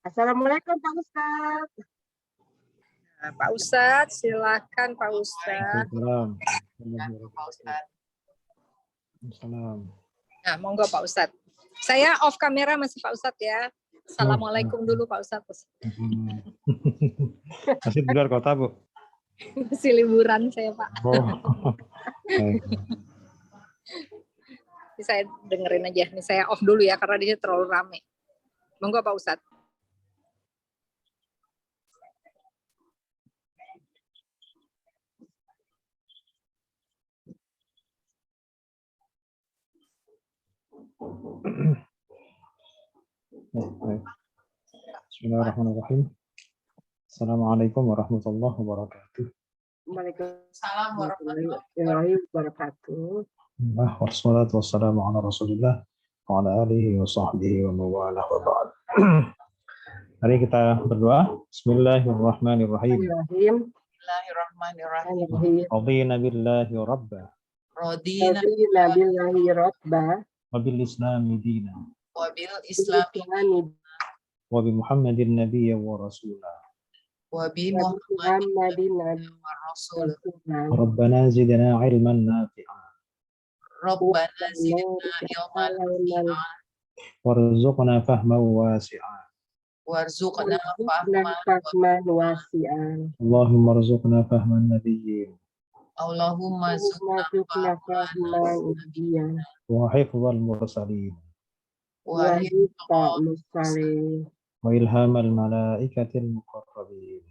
Assalamualaikum Pak Ustadz. Nah, Pak Ustadz, silakan Pak Ustadz. Assalamualaikum. Pak Ustadz. Assalamualaikum. Nah, monggo Pak Ustadz. Saya off kamera masih Pak Ustadz ya. Assalamualaikum dulu Pak Ustadz. Masih di luar kota, Bu? Masih liburan saya Pak. Oh. Ini saya dengerin aja. Ini saya off dulu ya karena dia terlalu rame. Monggo Pak Ustadz. Bismillahirrahmanirrahim. Assalamualaikum warahmatullahi wabarakatuh. Waalaikumsalam warahmatullahi wabarakatuh. Wassalatu wassalamu ala Rasulillah wa ala alihi wa sahbihi wa mawalah wa ba'd. Mari kita berdoa. Bismillahirrahmanirrahim. Bismillahirrahmanirrahim. Radina billahi rabba Radina billahi rabba wa bil islami dina wa bil islami wa bi Muhammadin nabiyya wa rasulah. wa bi Muhammadin wa rasulah. Rabbana zidna ilman nafi'an Rabbana zidna ilman nafi'an warzuqna fahman wasi'an. warzuqna fahman wasi'an. Allahumma rzuqna fahman nabiyyin Allahumma rzuqna fahman nabiyyin wa hifdzal mursalin wa hifdzal mursalin wa ilhamal malaikatil muqarrabin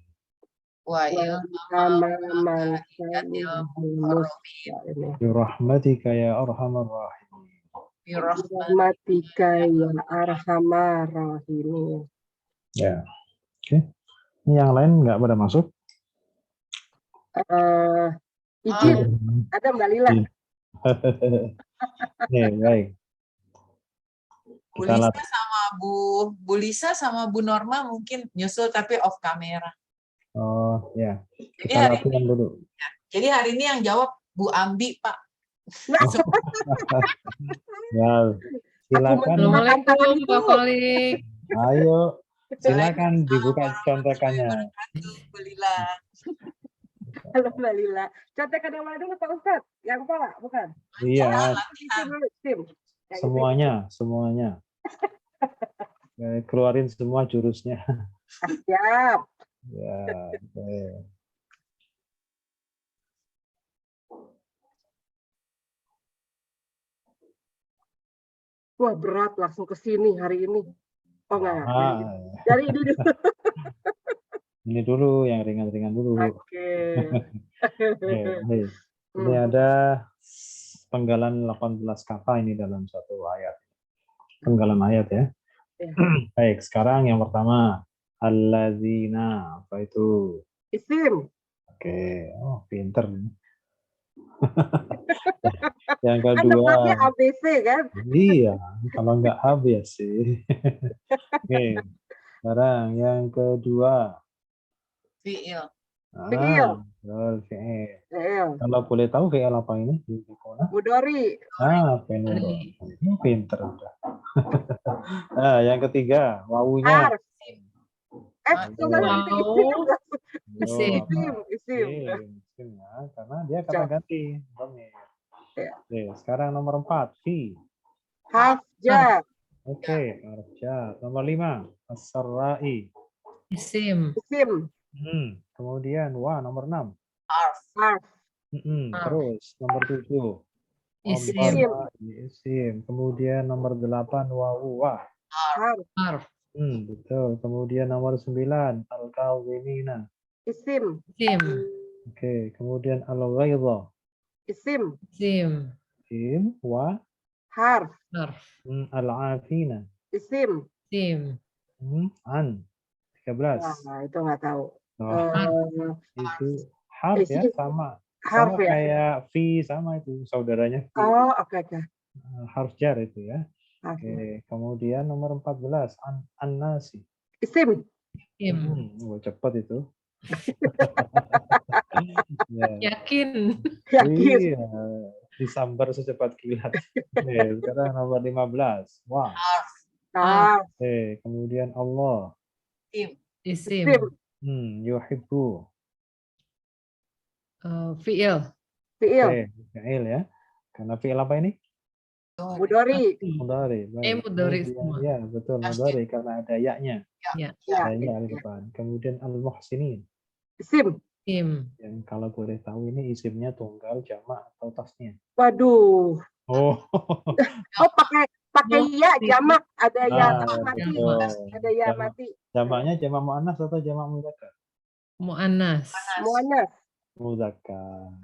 wa ilhamal malaikatil muqarrabin bi rahmatika ya arhamar rahimin. bi rahmatika ya arhamar rahimin. Ya. Oke. Ini yang lain nggak pada masuk? Izin, ada Mbak Lila. Nih, baik. Bu Lisa sama Bu Lisa sama Bu Norma mungkin nyusul tapi off kamera. Oh, ya. Jadi Kita hari latihan ini, dulu. jadi hari ini yang jawab Bu Ambi, Pak. Ya, silakan. Assalamualaikum Pak Kolik. Ayo, silakan dibuka contekannya. Bu Lila. Halo Mbak Lila. Contekan yang mana dulu Pak Ustadz? Yang kepala, bukan? Iya, Latihan. Tim. Yang semuanya. Ya, keluarin semua jurusnya. itu. Siap. Ya, oke. Wah berat langsung ke sini hari ini. Oh enggak. Ah, Dari ini dulu. ini dulu yang ringan-ringan dulu. Oke. Oke, baik. Ini ada penggalan 18 kata ini dalam satu ayat. Penggalan ayat ya. Ya. Baik, sekarang yang pertama. Alladzina. Apa itu? Isim. Oke, oh pinter. Yang Kan kedua. depannya ABC kan? Iya, kalau nggak habis sih. Oke, sekarang yang kedua. Fi'il. Fi'il. Fi'il. Fi'il. Kalau boleh tahu fi'il apa ini? Mudori. Penurut. Pinter udah. Nah, yang ketiga, wawunya. Harf. Coba Wow. Isim. Isim ya, karena dia kata ganti. Dhamir. Ya. Oke, sekarang nomor 4, fi. Harf jar. Oke, arja. Nomor 5, as-sarra'i. Isim. Isim. Kemudian nomor 6. Harf. Harf. Terus nomor 7. Isim. Isim. Kemudian nomor 8 wawu wa. Harf. Harf. Betul. Kemudian nomor 9 al-kazimina. Isim. Isim. Oke, kemudian al-ghaidha. Isim. Isim. Isim wa Harf. Harf. al-afina. Isim. Isim. An 13. Nah, itu nggak tahu. Itu harf ya, sama Harf ya. kayak fi sama itu saudaranya. Oh, oke. Harf jar itu ya. Harf. Oke, kemudian nomor 14 an-nasi. Isim. Isim. Cepat itu. Ya. Yakin. Yakin. Iya, disambar secepat kilat. Sekarang nomor 15. Wah. Harf. Harf. Kemudian Allah. Im. Isim. Yuhibbu. Fi'il. Fi'il. Oke, fi'il ya. Karena fi'il apa ini? Mudhari. Mudhari. Baik. Mudhari Kemudian, semua. ya, betul mudhari karena ada ya-nya. Ya. Ya. Ada ya di depan. Kemudian al-muhsinin. Isim. Im. Yang kalau boleh tahu ini isimnya tunggal, jamak atau tasnya. Waduh. Oh. Oh, pakai ya jamak. Ada ya Ah, mati. betul. Ada ya Jamak. mati. Jamaknya jamak muannas atau jamak mudzakkar? Mu'annas. Muannas. Mudzakkar.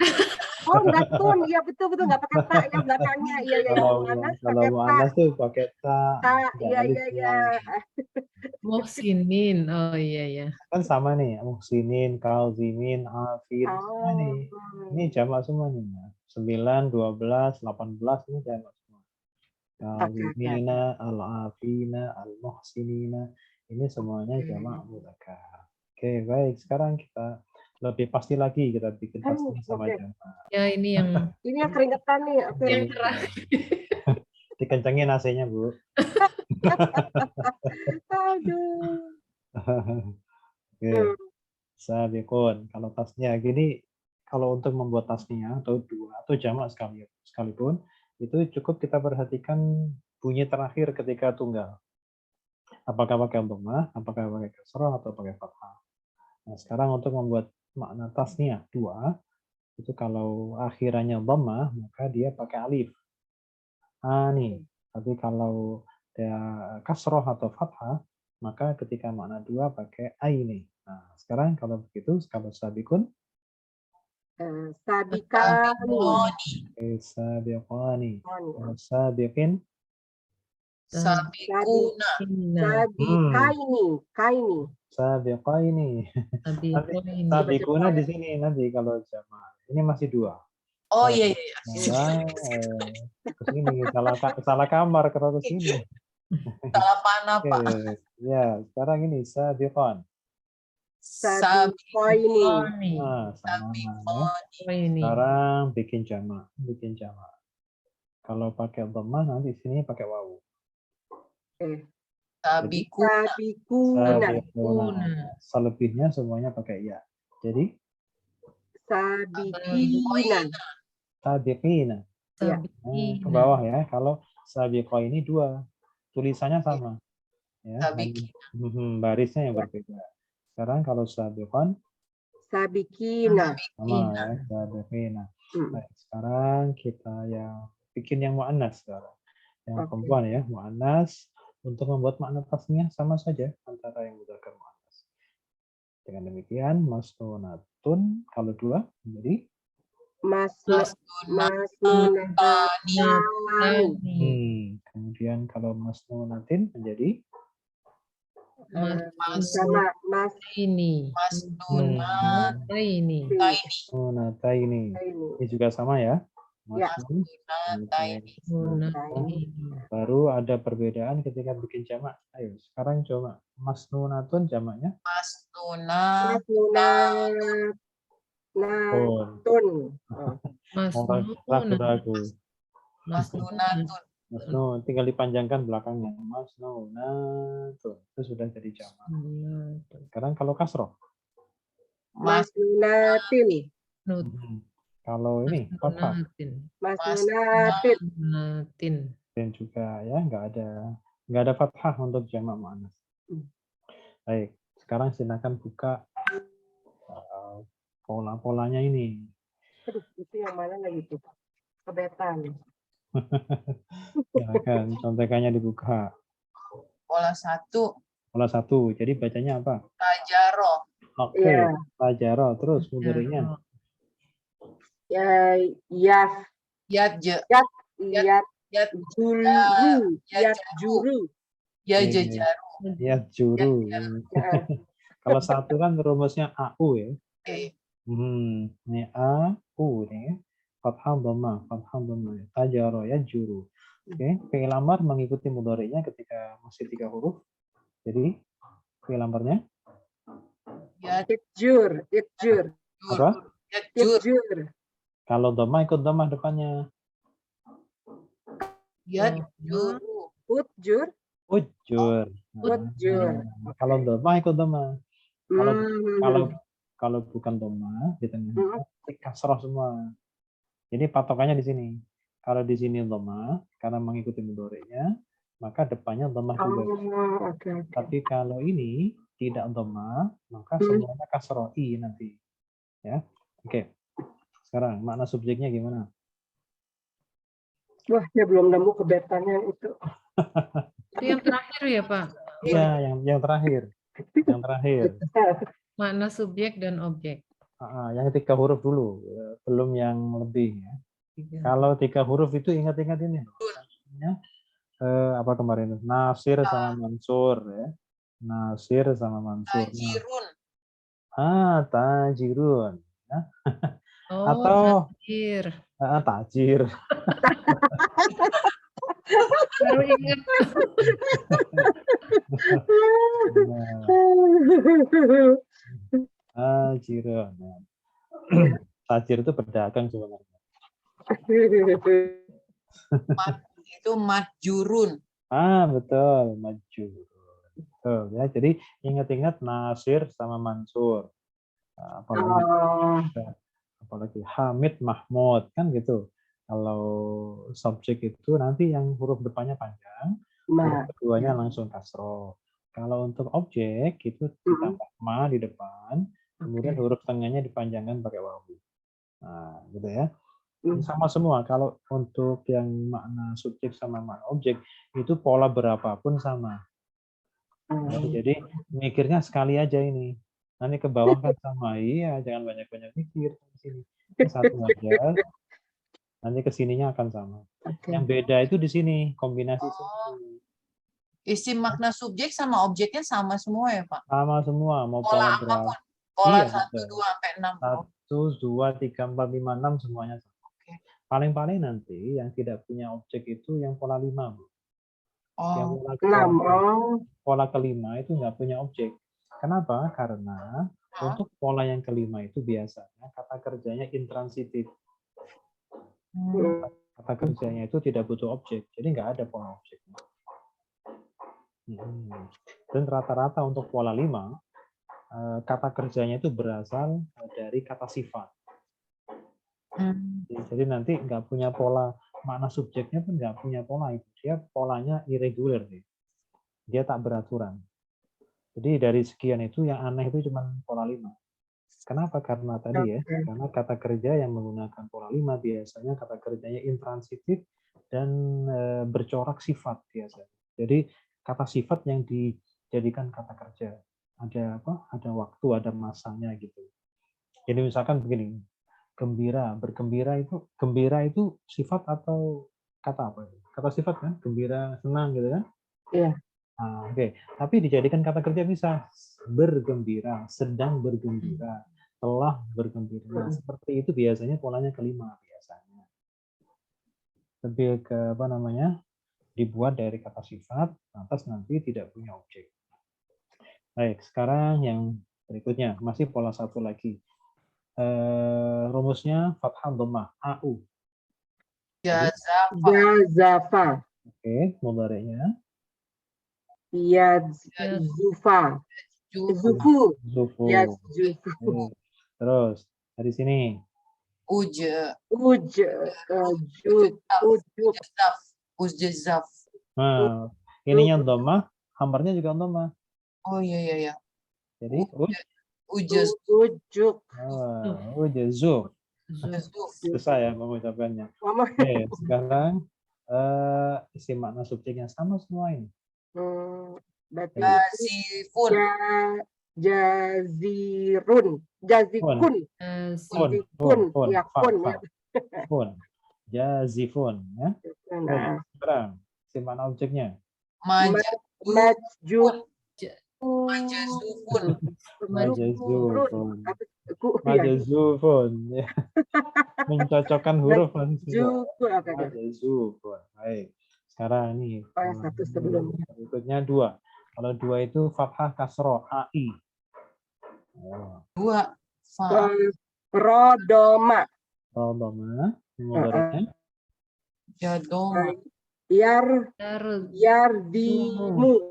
Oh, enggak tun. Iya betul nggak pakai tak ya belakangnya. Iya Kalau muannas kalau pakai tak. muannas tuh pakai ta. Tak. ada Iya alif iya. belakang. Muhsinin. Oh iya ya. Kan sama nih, muhsinin, kalzimin, afin, semua nih. Ini jamak semua nih. 9, 12, 18 ini jamak semua. Kalzimina, al-afina, al-muhsinina. Ini semuanya jamak mudzakkar. Oke, baik. Sekarang kita lebih pasti lagi kita bikin pasti sama Oke. jamak. Ya ini yang Ini yang keringetan nih. Oke. yang terakhir. Dikencengin AC-nya, Bu. Aduh. Oke. Sabiqun. Kalau tasnya gini, kalau untuk membuat tasnya atau dua atau jamak sekalipun, itu cukup kita perhatikan bunyi terakhir ketika tunggal. Apakah pakai dhammah, apakah pakai kasrah atau pakai fathah. Nah, sekarang untuk membuat makna tasnya dua, itu kalau akhirannya dhammah, maka dia pakai alif. Ani. Tapi kalau dia kasroh atau fathah, maka ketika makna dua pakai aini. Nah, sekarang kalau begitu, kalau sabikun, Sabikani. sabiqani. Kalau sabiqin, Sabikuna. Sabikaini. Kaini. sabiqaini. Sabiqun. Sabikuna di sini nanti kalau jamaah. Ini masih dua. Oh iya. Ke sini salah kamar kalau ke sini. Salah panah, Pak. Oke. Ya, sekarang ini sabiqan. Sabikoini. Nah, sama ya. Ini. Sekarang bikin jamak. Kalau pakai dhammah nanti sini pakai wawu. Sabikuna. Sabikuna. Selebihnya semuanya pakai ya. Jadi Sabikina. sabiqina. Ke bawah ya. Kalau sabiqa ini dua, tulisannya sama. Ya, barisnya yang berbeda. Sekarang kalau sabiqan Sabikina. sama ya, sabiqina. Baik, sekarang kita yang bikin yang muannas sekarang. Yang perempuan ya, muannas. Untuk membuat makna tasnya sama saja antara yang mudzakkar muannas. Dengan demikian, masnunatun kalau dua menjadi Masnunatani. Kemudian kalau masnunatin menjadi ini. masnunataini. Ini juga sama ya. Baru ada perbedaan ketika bikin jamak. Ayo, sekarang coba masnunatun jamaknya. Masnunatun. Ragu-ragu. Masnunatun. Masnun, tinggal dipanjangkan belakangnya. Masnunatun. Itu sudah jadi jamak. Sekarang kalau kasroh. Masnunatin. Kalau ini fathah. Masnunatin. Dan juga ya nggak ada fathah untuk jamak muannas. Baik, sekarang silakan buka pola-polanya ini. Aduh, itu yang mana lagi tuh? Kebetan. Silakan contekannya dibuka. Pola 1. Pola 1. Jadi bacanya apa? Tajaro. Oke, Tajaro. Terus mudhari'nya. Juru. Kalau satu kan rumusnya AU ya. Ini AU nih. Fathah dhammah. Tajaro ya juru. Oke, fi'il amar mengikuti mudhari'nya ketika masih 3 huruf. Jadi fi'il amarnya Itjur. apa? Itjur. Kalau dhammah ikut dhammah depannya. Yajuru. Utjur. Ujur. Ujur. Kalau doma ikut doma. Kalau kalau Hmm. kalau bukan doma di tengahnya kasroh semua. Jadi patokannya di sini. Kalau di sini doma karena mengikuti mudhari'nya, maka depannya doma juga. Oh, oke. Tapi kalau ini tidak doma, maka Hmm. semuanya kasroh i nanti. Ya. Oke. Sekarang makna subjeknya gimana? Wah, saya belum nemu kebetannya itu. Itu yang terakhir ya, Pak? Iya, yang terakhir. Yang terakhir. Makna subjek dan objek. Yang 3 huruf dulu, belum yang lebih. Ya. Kalau 3 huruf itu ingat-ingat ini. Ya. Apa kemarin? Nasir sama Mansur. Ya. Nasir sama Mansur. Tajirun. Tajirun. Ya. Oh, Atau tajir. tajir. Baru ingat. Tajirun. Ya. Tajir itu pedagang sebenarnya. Itu matjurun. Betul, maju. Betul, ya. Jadi ingat-ingat Nasir sama Mansur. Apalagi Hamid, Mahmud, kan gitu. Kalau subjek itu nanti yang huruf depannya panjang, huruf keduanya langsung kasroh. Kalau untuk objek itu ditambah ma di depan, kemudian huruf tengahnya dipanjangkan pakai wawu. Nah, gitu ya. Sama semua. Kalau untuk yang makna subjek sama makna objek itu pola berapapun sama. Jadi mikirnya sekali aja ini. Nanti ke bawah kan sama. Iya, jangan banyak-banyak mikir di sini. Satu aja. Nanti ke sininya akan sama. Yang beda itu di sini kombinasi sini. Isim makna subjek sama objeknya sama semua ya, Pak? Sama semua. Mau Pola pola berapa? apapun. Pola Iya, 1, 2, sampai 6. 1, 2, 3, 4, 5, 6 semuanya sama. Paling-paling nanti yang tidak punya objek itu yang pola 5. Yang pola kelima itu nggak punya objek. Kenapa? Karena untuk pola yang kelima itu biasanya kata kerjanya intransitif. Kata kerjanya itu tidak butuh objek, jadi nggak ada pola objek. Dan rata-rata untuk pola 5, kata kerjanya itu berasal dari kata sifat. Jadi nanti nggak punya pola, makna subjeknya pun nggak punya pola itu. Dia polanya irregular, dia tak beraturan. Jadi dari sekian itu yang aneh itu cuma pola 5. Kenapa? Karena tadi ya, karena kata kerja yang menggunakan pola 5 biasanya kata kerjanya intransitif dan bercorak sifat biasa. Jadi kata sifat yang dijadikan kata kerja. Ada apa? Ada waktu, ada masanya gitu. Jadi misalkan begini, gembira, bergembira itu, gembira itu sifat atau kata apa? Kata sifat kan? Gembira, senang gitu kan? Iya. Oke. Tapi dijadikan kata kerja bisa bergembira, sedang bergembira, telah bergembira. Nah, seperti itu biasanya polanya kelima biasanya. Lebih ke apa namanya? Dibuat dari kata sifat, lantas nanti tidak punya objek. Baik, sekarang yang berikutnya masih pola satu lagi. Rumusnya fathah dhammah au. Jazafa. Oke, mudhari'nya. Yazzufa. Zufu. Yazzufu. Terus dari sini. Ujjazaf. Nah, ininya dhammah, hamarnya juga dhammah. Oh iya. Jadi Ujuk. ujazuf. Susah ya mengucapkannya. Oke, sekarang isi makna subjeknya sama semua ini. Jazifun. Jazirun. Fun. Jazifun ya. Sekarang isi makna objeknya. Majjufun. Majazufun. Mencocokkan huruf langsung. Majazufun. Baik. Sekarang nih. Satu sebelum. Berikutnya 2. Kalau 2 itu fathah kasroh ai. 2. Rodoma. Rodoma. Mudhari'nya. Jadoma. Yar Yarud. yardimu.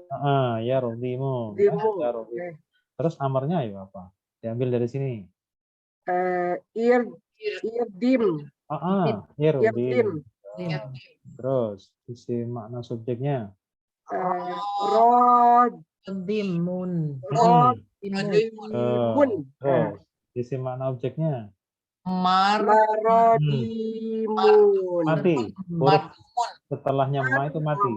Ya rodimu. Ya, Dimu. ya Oke. rodimu. Terus amarnya ya apa? Diambil dari sini. Irdim. Ya Irdim. rodim. Terus isi makna subjeknya. Rod. Dimun. Rodimun. Terus isi makna objeknya. Marodimun. Mati. Huruf setelahnya ma itu mati.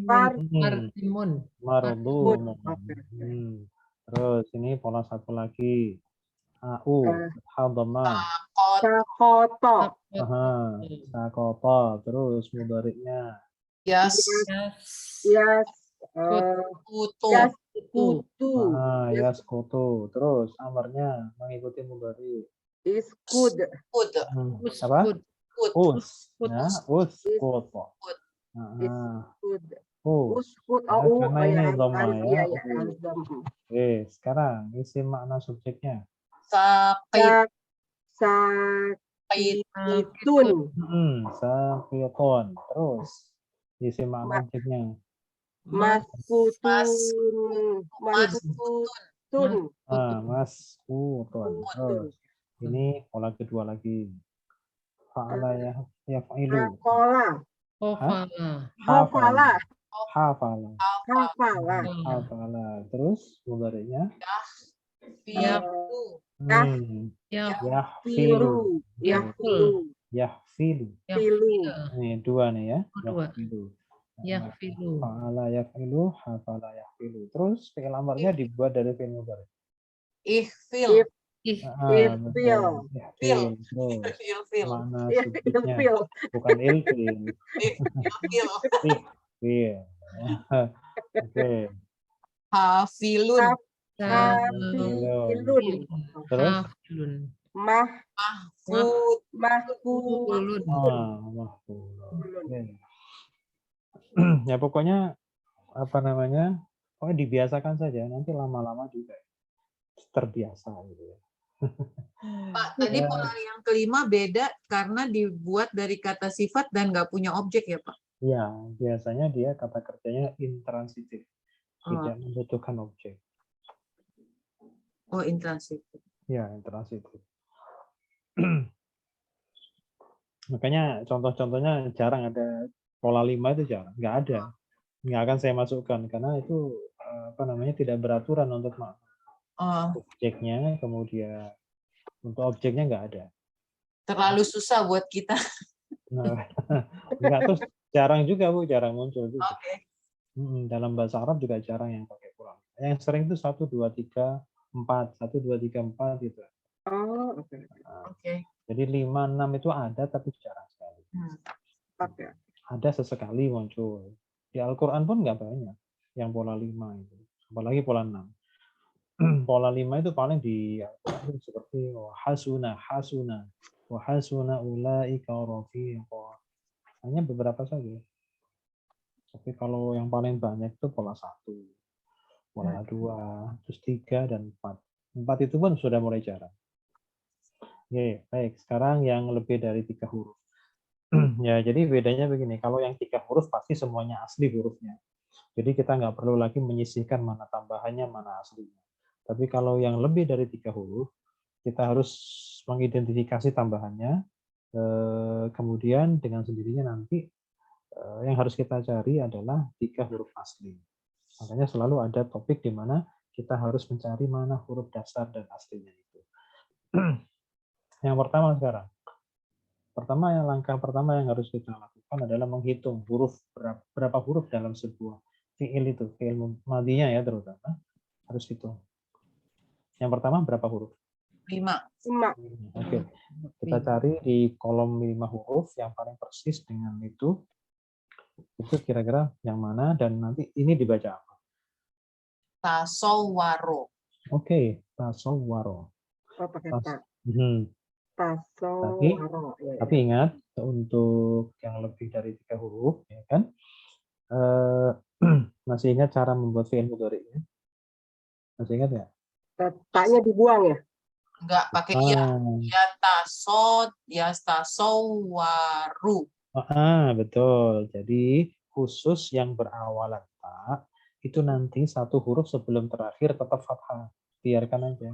Mardimun. Mardumun. Oke. Terus ini pola satu lagi. Hadama. Sakoto. Sakoto. Terus mudhari'nya. Kutu. Yaskutu. Terus amarnya mengikuti mudhari'. Iskud. Apa? Uskut. Ya, uskut. Uskud. Karena ini dhamma ya. Harus dhamma. Oke, sekarang isi makna subjeknya. Sakitun. Sakitun. Terus isi makna objeknya. Maskutun. Maskutun. Terus ini pola kedua lagi. Fa'ala yaf'ilu. Hafala. Hafala. Terus mudhari'nya. Yahfilu. Yahfilu. Ini dua nih ya. Yahfilu. Fa'ala yaf'ilu, hafala yahfilu. Terus fi'il amarnya dibuat dari fi'il mudhari'. Ihfil. Betul. Ihfil. Terus mana subjeknya? Bukan ilfil. Ihfil. Oke. Hafilun. Terus Mahfud. Mahfulun. Ya pokoknya apa namanya? Pokoknya dibiasakan saja. Nanti lama-lama juga terbiasa gitu ya. Pak, tadi pola yang kelima beda karena dibuat dari kata sifat dan nggak punya objek ya Pak? Ya, biasanya dia kata kerjanya intransitif, tidak membutuhkan objek. Oh, intransitif. Ya, intransitif. Makanya contoh-contohnya jarang ada pola 5 itu jarang, nggak ada, nggak akan saya masukkan karena itu apa namanya tidak beraturan untuk objeknya, kemudian untuk objeknya nggak ada. Terlalu susah buat kita. Nah, nggak, terus jarang juga Bu, jarang muncul juga. Oke. Dalam bahasa Arab juga jarang yang pakai pola. Yang sering itu 1, 2, 3, 4, 1, 2, 3, 4 gitu. Oke. Jadi 5, 6 itu ada tapi jarang sekali. Ada sesekali muncul. Di Al-Quran pun nggak banyak yang pola 5 itu. Apalagi pola 6. Pola 5 itu paling di Al-Quran seperti hasuna, wa hasuna ulaika rafiqa. Hanya beberapa saja. Tapi kalau yang paling banyak itu pola 1, pola 2, terus 3 dan 4. 4 itu pun sudah mulai jarang. Oke, baik. Sekarang yang lebih dari 3 huruf. Ya, jadi bedanya begini. Kalau yang 3 huruf pasti semuanya asli hurufnya. Jadi kita nggak perlu lagi menyisihkan mana tambahannya, mana aslinya. Tapi kalau yang lebih dari 3 huruf, kita harus mengidentifikasi tambahannya. Kemudian dengan sendirinya nanti yang harus kita cari adalah 3 huruf asli. Makanya selalu ada topik di mana kita harus mencari mana huruf dasar dan aslinya itu. Yang pertama sekarang. Langkah pertama yang harus kita lakukan adalah menghitung huruf berapa huruf dalam sebuah fiil itu, fiil madinya ya terutama harus hitung. Yang pertama berapa huruf? 5. Oke. Kita cari di kolom 5 huruf yang paling persis dengan itu kira-kira yang mana dan nanti ini dibaca apa? Tasawwaro. Oke, tasawwaro. Tapi ingat untuk yang lebih dari 3 huruf, ya kan? Masih ingat cara membuat fi'il mudhari'nya? Masih ingat nggak? Taknya dibuang ya? Enggak pakai ya tasawwaru. Betul. Jadi khusus yang berawalan ta itu nanti satu huruf sebelum terakhir tetap fathah. Biarkan aja.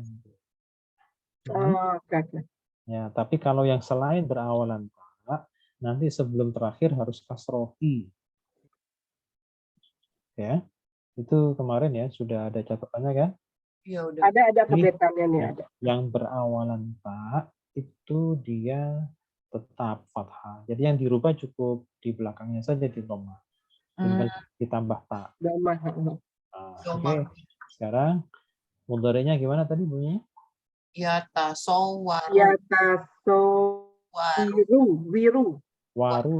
Oh, oke, oke. Ya, tapi kalau yang selain berawalan ta, nanti sebelum terakhir harus kasroh i. Ya, itu kemarin ya sudah ada catatannya kan? Iya udah. Ada Ini kebetannya nih, ya, ada. yang berawalan ta itu dia tetap fathah. Jadi yang dirubah cukup di belakangnya saja di dhamma. Tinggal ditambah ta. Domah. Nah, oke. Sekarang mudhari'nya gimana tadi bunyinya? Yatasawwaru Ya taso waru. wiru. Waru.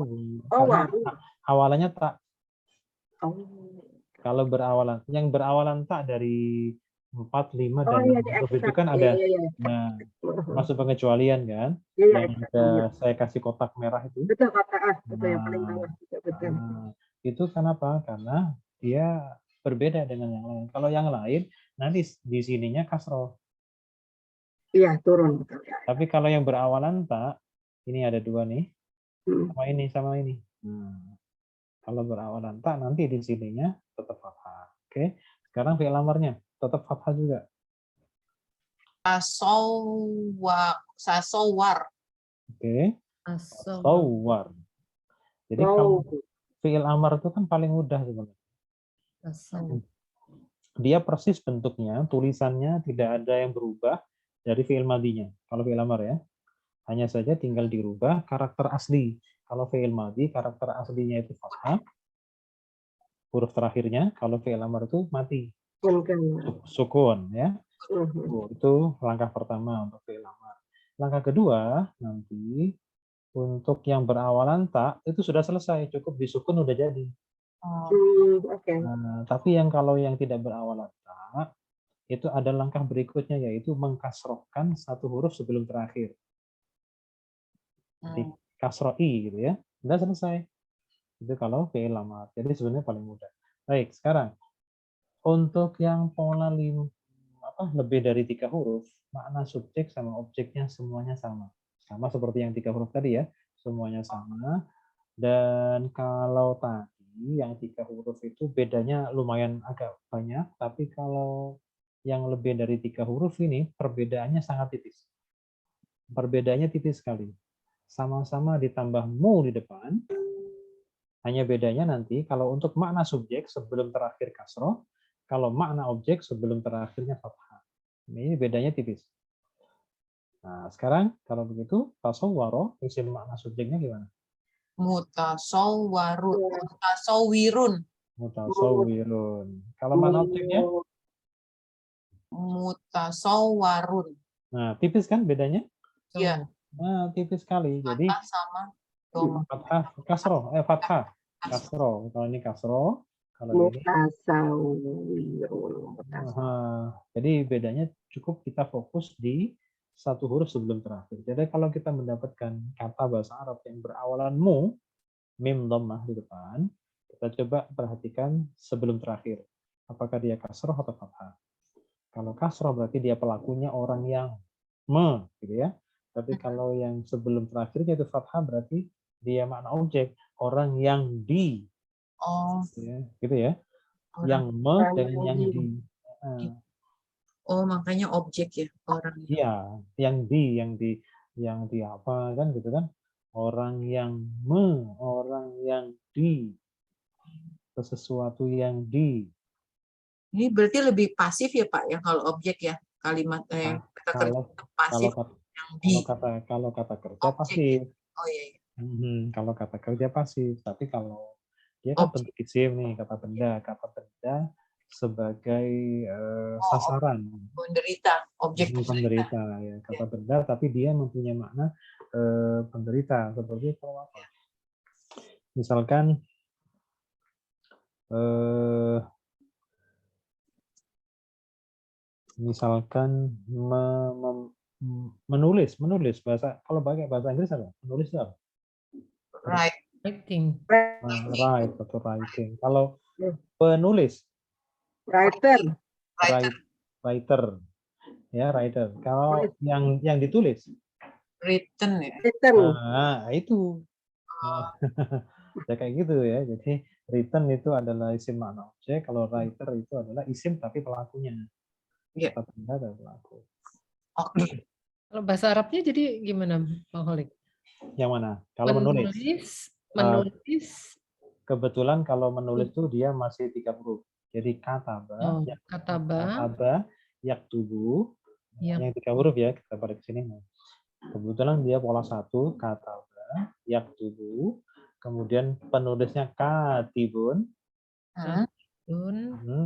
Oh, Karena waru. awalannya tak. Oh, Kalau berawalan, yang berawalan tak dari 4, 5, oh dan iya 6 di huruf itu eksak. kan Iya, ada, iya, iya. nah, masuk pengecualian kan, Iya, iya, yang eksak. ada saya kasih kotak merah itu. Betul kata betul yang paling Nah, bawah. Betul. itu kenapa? Karena dia berbeda dengan yang lain. Kalau yang lain, nanti di sininya kasroh. Iya, turun. Betul. Tapi kalau yang berawalan tak, ini ada dua nih, Hmm. sama ini, sama ini. Kalau berawalan tak, nanti di sininya tetap fathah. Oke, sekarang fi'il amarnya tetap fathah juga. Sasowar. Oke, Aso. sawwar. Jadi kalau fi'il amar itu kan paling mudah sebenarnya. Aso. Dia persis bentuknya, tulisannya tidak ada yang berubah dari fi'il madinya. Kalau fi'il amar ya, hanya saja tinggal dirubah karakter asli. Kalau fi'il madi, karakter aslinya itu fathah, huruf terakhirnya. Kalau fi'il amar itu mati, sukun ya. Itu langkah pertama untuk fi'il amar. Langkah kedua nanti untuk yang berawalan tak itu sudah selesai, cukup disukun udah jadi. Tapi yang kalau yang tidak berawalan tak itu ada langkah berikutnya yaitu mengkasrohkan satu huruf sebelum terakhir. Jadi kasroh i gitu ya. Sudah selesai. Itu kalau fi'il amar. Jadi sebenarnya paling mudah. Baik, sekarang untuk yang pola lebih dari 3 huruf, makna subjek sama objeknya semuanya sama. Sama seperti yang 3 huruf tadi ya, semuanya sama. Dan kalau tadi yang 3 huruf itu bedanya lumayan agak banyak, tapi kalau yang lebih dari 3 huruf ini perbedaannya sangat tipis. Perbedaannya tipis sekali. Sama-sama ditambah mu di depan, hanya bedanya nanti kalau untuk makna subjek sebelum terakhir kasroh, kalau makna objek sebelum terakhirnya fathah. Ini bedanya tipis. Nah, sekarang kalau begitu, tasawwaro, isim makna subjeknya gimana? Mutasawwirun. Mutasawwirun. Kalau makna objeknya? Mutasawwarun. Nah, tipis kan bedanya? Iya. Nah, tipis sekali. Jadi Fathah sama dhamma. fathah, kasroh, fathah, kasroh. Kalau ini kasroh, kalau ini jadi bedanya cukup kita fokus di satu huruf sebelum terakhir. Jadi kalau kita mendapatkan kata bahasa Arab yang berawalan mu, mim dhammah di depan, kita coba perhatikan sebelum terakhir. Apakah dia kasroh atau fathah? Kalau kasroh berarti dia pelakunya orang yang gitu ya. Tapi kalau yang sebelum terakhirnya itu fathah berarti dia makna objek, orang yang di. Gitu ya. Yang dengan yang di. Makanya objek ya orang. Iya, yang di apa kan gitu kan? Orang yang orang yang di, sesuatu yang di. Ini berarti lebih pasif ya Pak ya kalau objek ya kalimat kata kerja pasif yang di. Kalau kata kerja pasif. Oh iya. Kalau kata kerja pasif, tapi kalau dia kan bentuk isim nih, kata benda sebagai sasaran. Penderita, objek penderita ya, kata benda tapi dia mempunyai makna penderita. Seperti kalau apa? Misalkan menulis bahasa, kalau pakai bahasa Inggris apa? Menulis itu apa? Writing. Write atau writing. Kalau penulis, writer. Ya, writer. Kalau yang ditulis, written ya. Nah, itu Ya kayak gitu ya. Jadi written itu adalah isim makna objek, kalau writer itu adalah isim tapi pelakunya. Iya. Kata benda dan pelaku. Oke. Kalau bahasa Arabnya jadi gimana, Bang Holik? Yang mana? Kalau menulis. Menulis. Kebetulan kalau menulis itu dia masih 3 huruf. Jadi kataba, Kataba, yaktubu, yang yang 3 huruf ya, kita balik ke sini. Kebetulan dia pola 1, kataba, yaktubu, kemudian penulisnya katibun.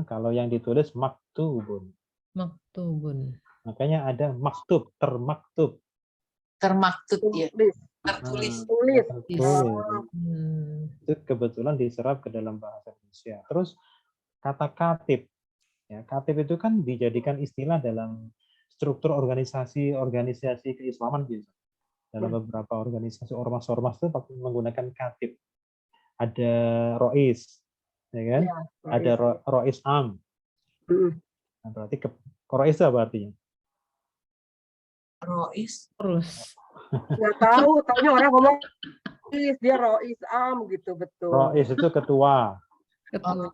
Kalau yang ditulis maktubun. maktubun. Makanya ada maktub, termaktub. Termaktub ya. Tertulis. Itu kebetulan diserap ke dalam bahasa Indonesia. Terus kata katib, ya katib itu kan dijadikan istilah dalam struktur organisasi keislaman gitu. Dalam beberapa organisasi ormas-ormas itu menggunakan katib. Ada rois, ya kan? Ya, Ada rois am. Nah, berarti rois itu apa artinya? Rois. Terus. Nggak tahu, taunya orang ngomong dia rois am gitu, betul. Rois itu ketua. Ketua.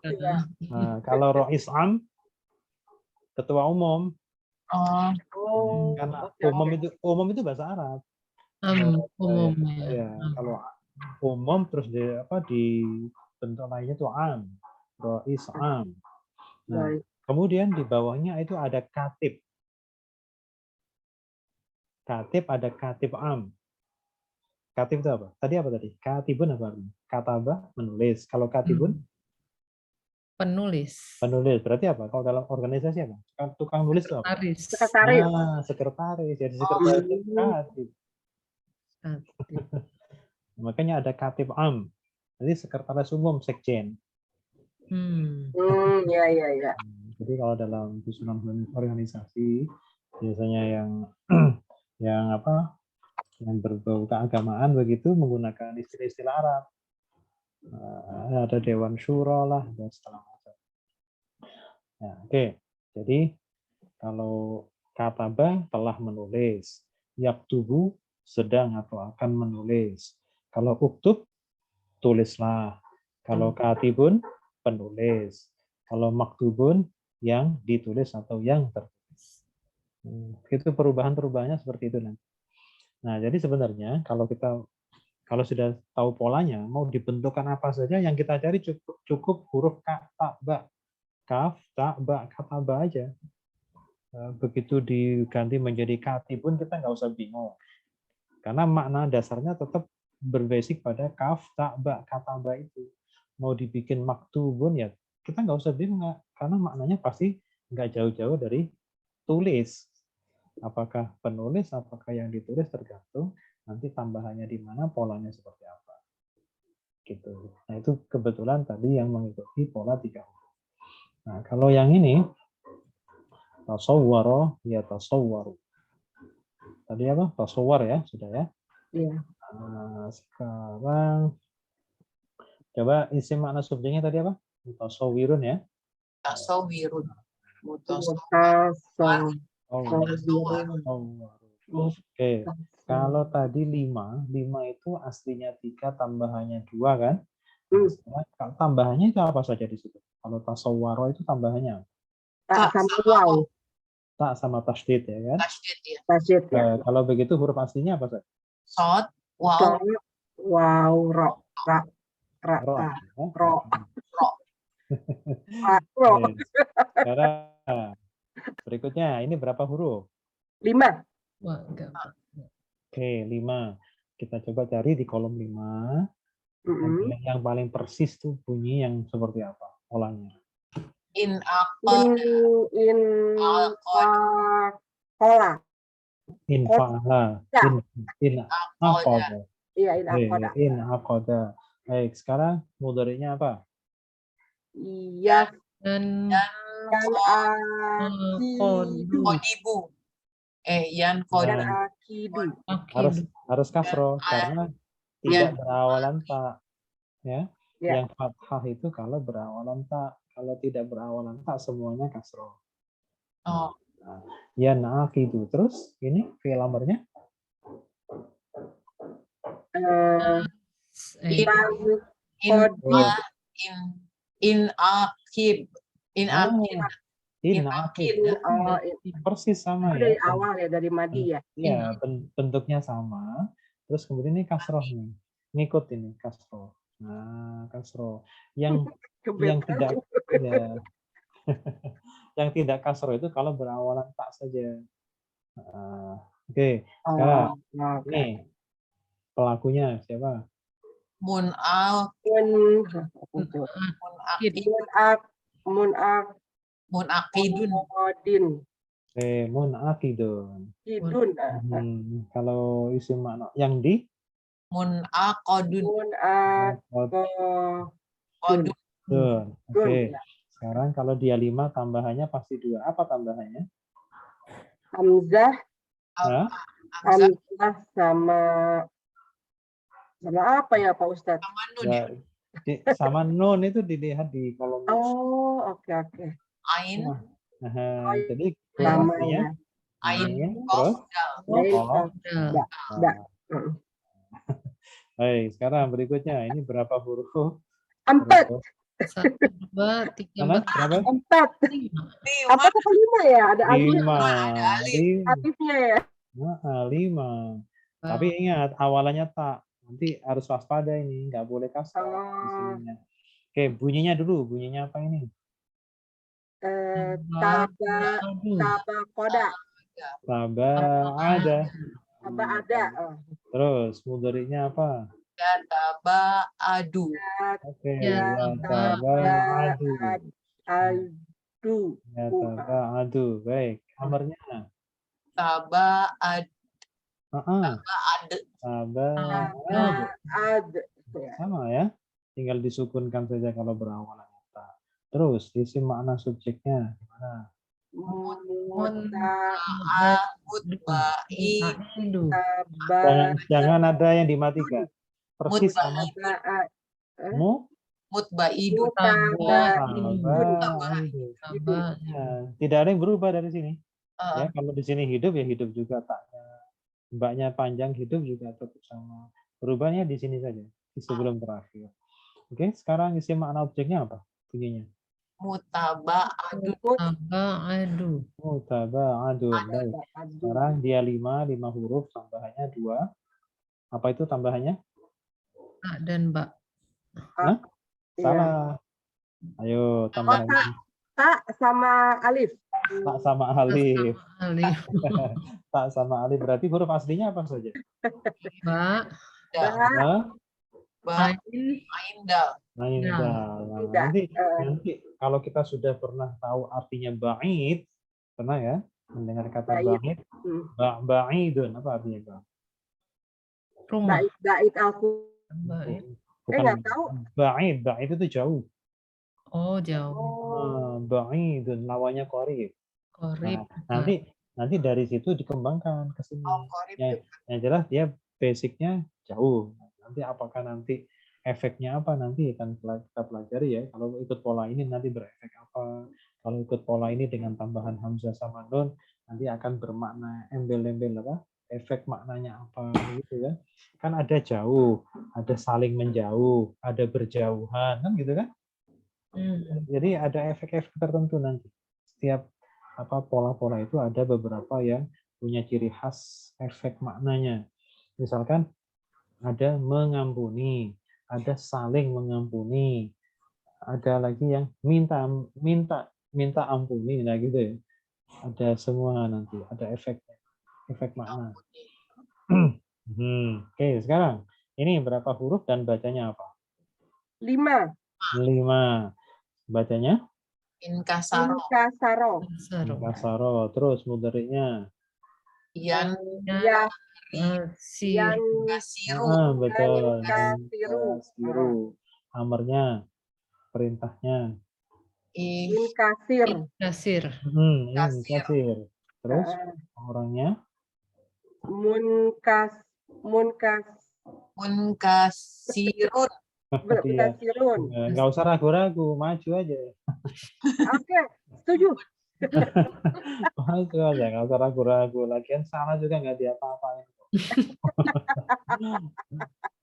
Nah, kalau rois am, ketua umum. Karena umum itu bahasa Arab. Umumnya. Ya, kalau umum terus dibentuk lainnya itu am, rois am. Nah, kemudian di bawahnya itu ada katib. Katib ada katib am. Katib itu apa? Tadi apa tadi? Katibun apa artinya? Kataba menulis. Kalau katibun penulis. Penulis. Berarti apa? Kalau dalam organisasi apa? Tukang nulis itu apa? Sekretaris. Nah, sekretaris. Jadi sekretaris itu katib. Makanya ada katib am. Jadi sekretaris umum, sekjen. Ya. Jadi kalau dalam susunan organisasi biasanya yang berbau keagamaan begitu menggunakan istilah-istilah Arab. Ada Dewan Syuro lah dan segala macam. Nah, oke. Jadi kalau kataba telah menulis, yaktubu sedang atau akan menulis. Kalau uktub tulislah. Kalau katibun penulis. Kalau maktubun yang ditulis atau yang tertulis. Itu perubahannya seperti itu nanti. Nah, jadi sebenarnya kalau sudah tahu polanya, mau dibentukkan apa saja yang kita cari cukup huruf kataba. Kaf, ta, ba, kataba aja. Begitu diganti menjadi katibun kita nggak usah bingung. Karena makna dasarnya tetap berbasic pada kaf, ta, ba, kataba itu. Mau dibikin maktubun ya kita nggak usah bingung, karena maknanya pasti nggak jauh-jauh dari tulis. Apakah penulis, apakah yang ditulis tergantung nanti tambahannya di mana, polanya seperti apa. Gitu. Nah itu kebetulan tadi yang mengikuti pola 3 huruf. Nah kalau yang ini tasawwara ya tasawwaru. Tadi apa? Tasawwar ya, sudah ya. Iya. Nah, sekarang coba isi makna subjeknya tadi apa? Mutasawwirun ya. Tasawwirun. Oke. Kalau tadi 5 itu aslinya 3 tambahannya 2 kan? Kalau tambahannya itu apa saja di situ? Kalau tasawwara itu tambahannya Tak sama wow. Tak sama tasydid ya kan? Tasydid ya. Kalau begitu huruf aslinya apa saja? Sod, wow, wow, ro, ra, ra, Ro. ro. Sekarang berikutnya ini berapa huruf? 5. Oke, 5. Kita coba cari di kolom 5. Yang paling persis tuh bunyi yang seperti apa polanya? In kola. Infa'ala. In aqada. Iya, in aqada. In aqada. Baik, sekarang mudhari'nya apa? Iya. Dan kodibu. Yan kodibu. Harus kasroh karena tidak berawalan ta. Ya. Yang fathah itu kalau berawalan ta, kalau tidak berawalan ta semuanya kasroh. Ya naqidu. Terus ini fi'il amrnya In Dan in Kodin. inakib inakid Inakid. Persis sama Itu dari ya. awal ya, dari Madi ya. Iya, bentuknya sama. Terus kemudian ini kasroh nih. Ngikut ini kasroh. Nah, kasroh. Yang tidak ya, yang tidak kasroh itu kalau berawalan tak saja. Oke, sekarang ini pelakunya siapa? Munakidun. Kodin. Oke, munakidun. Kidun. Kalau isim makna yang di Munakodun. Kodun. Oke. Sekarang kalau dia 5 tambahannya pasti 2. Apa tambahannya? Hamzah. Nah, Hamzah sama apa ya Pak Ustadz? Sama nun ya, ya. sama nun itu dilihat di kolom. Oh, oke. Ain. Jadi Namanya. Ain. terus Baik, sekarang berikutnya ini berapa huruf? 4. 1, 2, 3, 4, Berapa? 4. 5. Apa tuh 5 ya? Ada alif. 5. Alifnya ya. 5. Tapi ingat awalannya tak. Nanti harus waspada ini, nggak boleh kasar. Oke, bunyinya dulu. Bunyinya apa ini? Tabakoda. Ada. Ada. Terus mudhari'nya apa? Yataba'adu. Oke, Adu. yataba'adu. Baik, amarnya. Taba'ad. Sama ya. Tinggal disukunkan saja kalau berawalan ta. Terus isim makna subjeknya gimana? Jangan ada yang dimatikan. Persis sama mutbaidu. Tidak ada yang berubah dari sini. Ya, kalau di sini hidup ya hidup juga taknya. Mbaknya panjang hidup juga tetap sama. Berubahnya di sini saja, di sebelum terakhir. Oke, sekarang isim makna objeknya apa bunyinya? Mutaba'adu. Baik. Sekarang dia 5 huruf, tambahannya 2. Apa itu tambahannya? A dan Ba. Hah? Salah. Ayo tambahannya. Tak sama alif. Tak sama alif. Tak sama alif berarti huruf aslinya apa saja? Ba. Ain dal. Nanti kalau kita sudah pernah tahu artinya ba'id, pernah ya mendengar kata ba'id? Ba'idun apa artinya ba'id? Rumah. Ba'id aku. Bukan tahu. Ba'id itu jauh. Oh, jauh. Ba'idun lawannya qarib. Qarib. Nanti dari situ dikembangkan ke sini. Yang jelas dia basicnya jauh. Nanti apakah nanti efeknya apa nanti akan kita pelajari ya. Kalau ikut pola ini nanti berefek apa. Kalau ikut pola ini dengan tambahan hamzah sama nun nanti akan bermakna embel-embel apa? Efek maknanya apa gitu ya. Kan ada jauh, ada saling menjauh, ada berjauhan kan gitu kan? Jadi ada efek-efek tertentu nanti. Setiap pola-pola itu ada beberapa yang punya ciri khas efek maknanya. Misalkan ada mengampuni, ada saling mengampuni, ada lagi yang minta ampuni, nah gitu ya. Ada semua nanti, ada efek makna. Oke, sekarang ini berapa huruf dan bacanya apa? 5. Bacanya? Inkasaro. Terus mudhari'nya? Betul. Inkasiru. Amarnya, perintahnya? Inkasir. Terus orangnya? Munkasirun. Nggak usah ragu-ragu, maju aja. Oke, setuju. Maju aja, nggak usah ragu-ragu. Lagian salah juga nggak diapa-apain.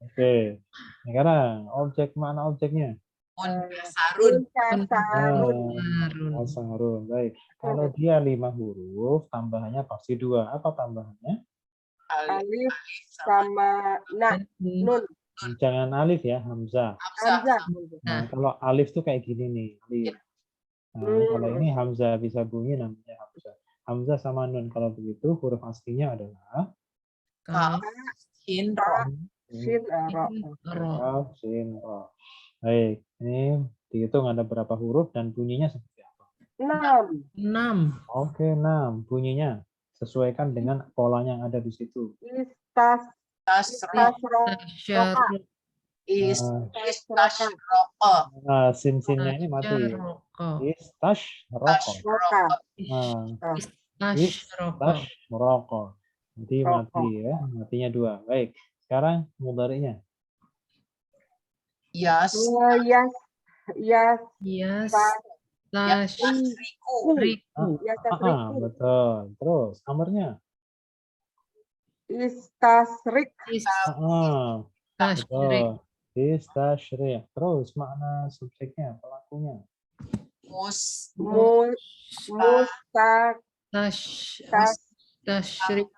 Oke, Sekarang objek, mana objeknya? Munsasarun. Munsasarun. Harun. Baik. Kalau dia 5 huruf, tambahannya pasti 2. Apa tambahannya? Alif sama nun. Jangan alif ya, hamzah. Hamzah. Nah, kalau alif tuh kayak gini nih, alif. Nah, kalau ini hamzah bisa bunyi namanya hamzah. Hamzah sama nun. Kalau begitu huruf aslinya adalah Kalau Shin, ro. Shin, ro. ro. kaf, sin, ro. Baik, ini dihitung ada berapa huruf dan bunyinya seperti apa? 6. 6. Oke, 6. Bunyinya sesuaikan dengan polanya yang ada di situ. Istas. Tasro. Tasyaruk. Istasroko. Nah, sin-sinnya ini mati. Tasyaroko. Istash roko. Roka. Nah, Tasyaroko. istash roko. Jadi mati ya, matinya 2. Baik, sekarang mudhari'nya. Yas. Yas. Yas. Yes. Yasriku. Tasyriku. Yastasriku. Betul. Terus amarnya. Istasrik. Betul. Tasyrik. Istashrik. Terus makna subjeknya, pelakunya. Mus. Mustasriku. Tasyrik.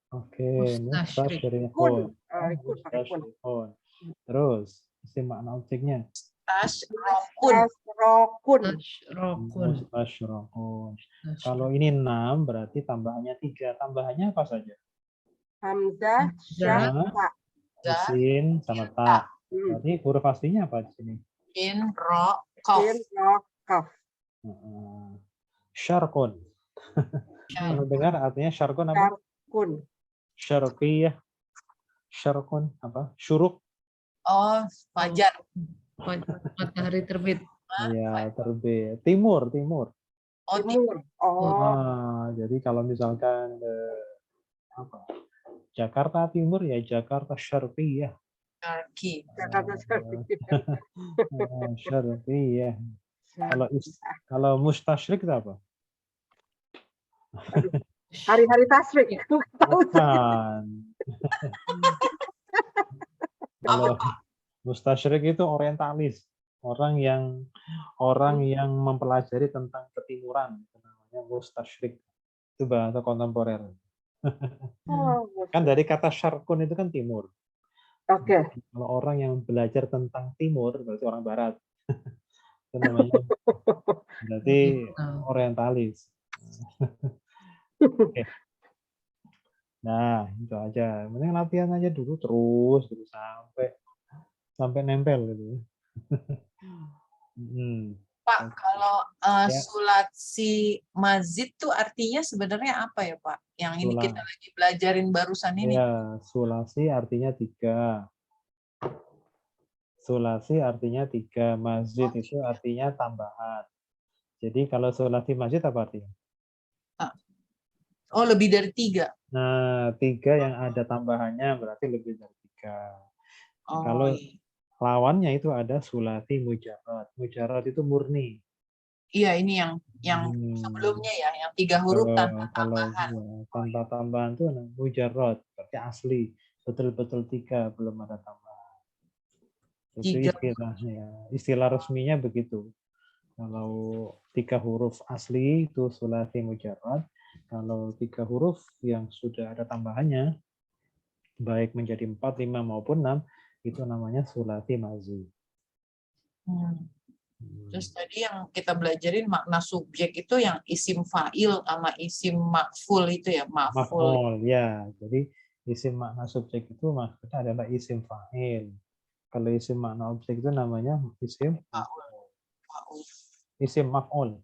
Oke, Mustasyrikun. mustasyrikun. Terus isim makna objeknya. Tasrokun. Tasrokun. Tasyrokun. Mustasyrikun. Kalau ini 6 berarti tambahannya 3. Tambahannya apa saja? Hamzah. Syah. Ta. Sin sama ta. Berarti huruf aslinya apa di sini? Shin, ro, kof. Shin, ro, kaf. Syarkun. Kalau dengar artinya syarkun apa? Kun. Syarqiyah. Syarkun apa? Syuruk. Oh, fajar. Matahari terbit. Iya, terbit. Timur, timur. Oh, Timur. Oh. Jadi kalau misalkan apa? Jakarta Timur ya Jakarta Syarqiyah. Turkey. Jakarta Syarqiyah. Kalau mustasyrik itu apa? Hari-hari tasrik. Bukan. Kalau mustasyrik itu orientalis, orang yang mempelajari tentang ketimuran, itu namanya mustasyrik. Itu bahasa kontemporer. Kan dari kata syarkun itu kan timur. Oke. Kalau orang yang belajar tentang timur berarti orang barat. Itu namanya berarti orientalis. Oke. Nah, itu aja. Mending latihan aja dulu terus sampai nempel gitu. Pak, kalau sulasi mazid tuh artinya sebenarnya apa ya, Pak? Yang ini kita lagi belajarin barusan ini. Ya, sulasi artinya 3. Sulasi artinya 3. Mazid itu artinya tambahan. Jadi kalau sulasi mazid apa artinya? Oh, lebih dari 3. Nah, 3 yang ada tambahannya berarti lebih dari 3. Kalau lawannya itu ada sulasi mujarrad. Mujarrad itu murni. Iya, ini yang sebelumnya ya, yang 3 huruf tanpa tambahan. Tanpa tambahan itu mujarrad, berarti asli. Betul-betul 3, belum ada tambahan. Itu istilahnya. Istilah resminya begitu. Kalau 3 huruf asli itu sulasi mujarrad. Kalau 3 huruf yang sudah ada tambahannya, baik menjadi 4, 5 maupun 6, itu namanya sulasi mazid. Terus tadi yang kita belajarin makna subjek itu yang isim fa'il sama isim maf'ul itu ya, maf'ul. Ya, jadi isim makna subjek itu maksudnya adalah isim fa'il. Kalau isim makna objek itu namanya isim maf'ul. Isim maf'ul.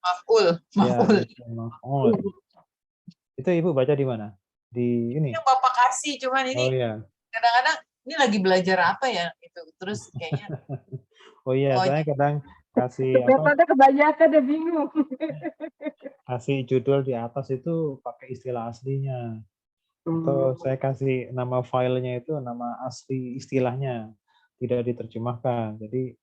Maf'ul. Ya, maf'ul. Itu Ibu baca di mana? Di ini. Yang Bapak kasih, cuman ini kadang-kadang ini lagi belajar apa ya itu. Terus kayaknya saya kadang kasih kebanyakan udah bingung. Kasih judul di atas itu pakai istilah aslinya. Atau saya kasih nama filenya itu nama asli istilahnya. Tidak diterjemahkan. Jadi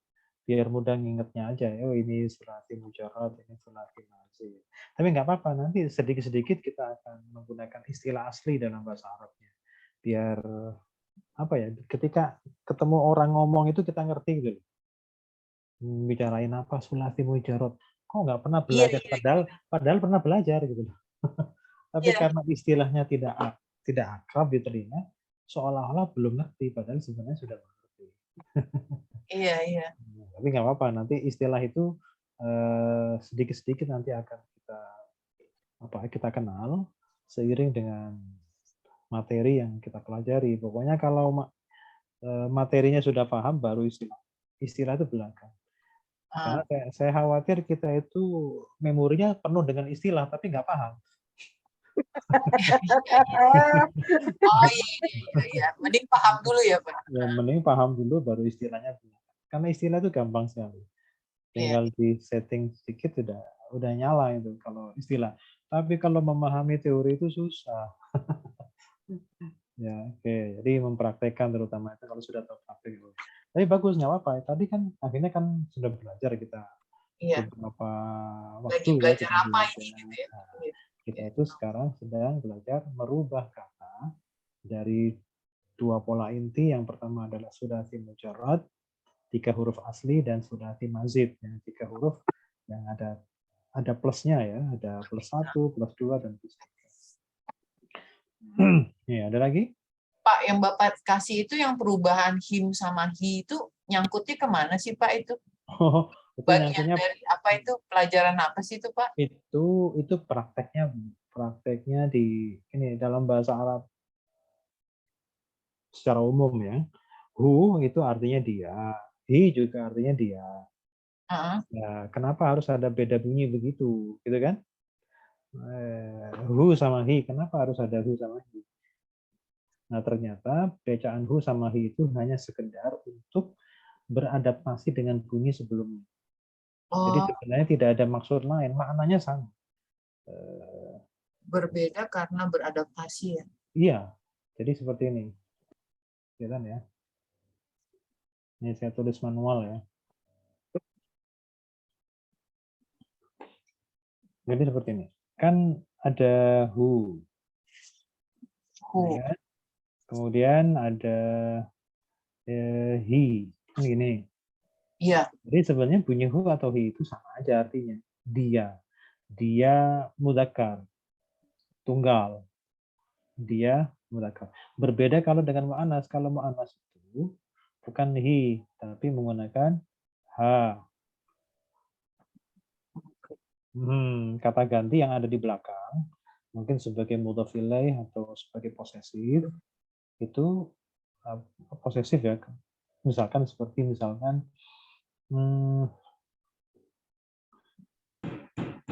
biar mudah ngingetnya aja. Oh, ini sulasi mujarrad, ini sulasi mazid. Tapi nggak apa-apa, nanti sedikit-sedikit kita akan menggunakan istilah asli dalam bahasa Arabnya. Biar apa ya? Ketika ketemu orang ngomong itu kita ngerti gitu loh. Bicarain apa sulasi mujarot. Kok nggak pernah Iya, belajar iya, padahal pernah belajar gitu loh. Tapi iya, karena istilahnya tidak akrab di telinga, seolah-olah belum ngerti padahal sebenarnya sudah mengerti. iya, iya. Tapi nggak apa-apa, nanti istilah itu sedikit-sedikit nanti akan kita kenal seiring dengan materi yang kita pelajari. Pokoknya kalau materinya sudah paham baru istilah itu belakang. Karena Ah. saya khawatir kita itu memorinya penuh dengan istilah tapi nggak paham. Oh iya, iya. Mending paham dulu ya, Pak. Ya, mending paham dulu baru istilahnya. Karena istilah itu gampang sekali. Iya. Tinggal di setting sedikit udah nyala itu kalau istilah. Tapi kalau memahami teori itu susah. Ya, oke. Jadi mempraktekkan terutama itu kalau sudah tahu praktek. Tapi bagus, nggak apa-apa. Tadi kan akhirnya kan sudah belajar kita Iya. beberapa Lagi waktu ya belajar kita apa belajar. ini gitu ya? Nah, Iya. kita itu sekarang sedang belajar merubah kata dari dua pola inti. Yang pertama adalah sudati mujarrad, 3 huruf asli, dan sudati mazid, yang 3 huruf yang ada plusnya ya, ada plus 1, plus 2, dan plus 3. Ya, ada lagi? Pak, yang Bapak kasih itu yang perubahan him sama hi itu nyangkutnya kemana sih Pak itu? Oh, itu Bagian nyangkutnya dari apa itu? Pelajaran apa sih itu Pak? itu prakteknya di ini dalam bahasa Arab secara umum ya. Hu itu artinya dia, hi juga artinya dia. Nah, kenapa harus ada beda bunyi begitu, gitu kan? Hu sama hi, kenapa harus ada hu sama hi? Nah, ternyata bacaan hu sama hi itu hanya sekedar untuk beradaptasi dengan bunyi sebelumnya. Jadi Oh, sebenarnya tidak ada maksud lain, maknanya sama. berbeda karena beradaptasi ya. Iya, jadi seperti ini. Kelihatan ya. Ini saya tulis manual ya. Jadi seperti ini. Kan ada hu. Hu. Ya. Kemudian ada hi. Kan gini. Iya. Jadi sebenarnya bunyi hu atau hi itu sama aja artinya. Dia. Dia mudzakkar. Tunggal. Dia mudzakkar. Berbeda kalau dengan mu'annas. Kalau mu'annas itu bukan hi, tapi menggunakan ha. Kata ganti yang ada di belakang, mungkin sebagai mudhaf ilaih atau sebagai posesif, itu posesif ya. Misalkan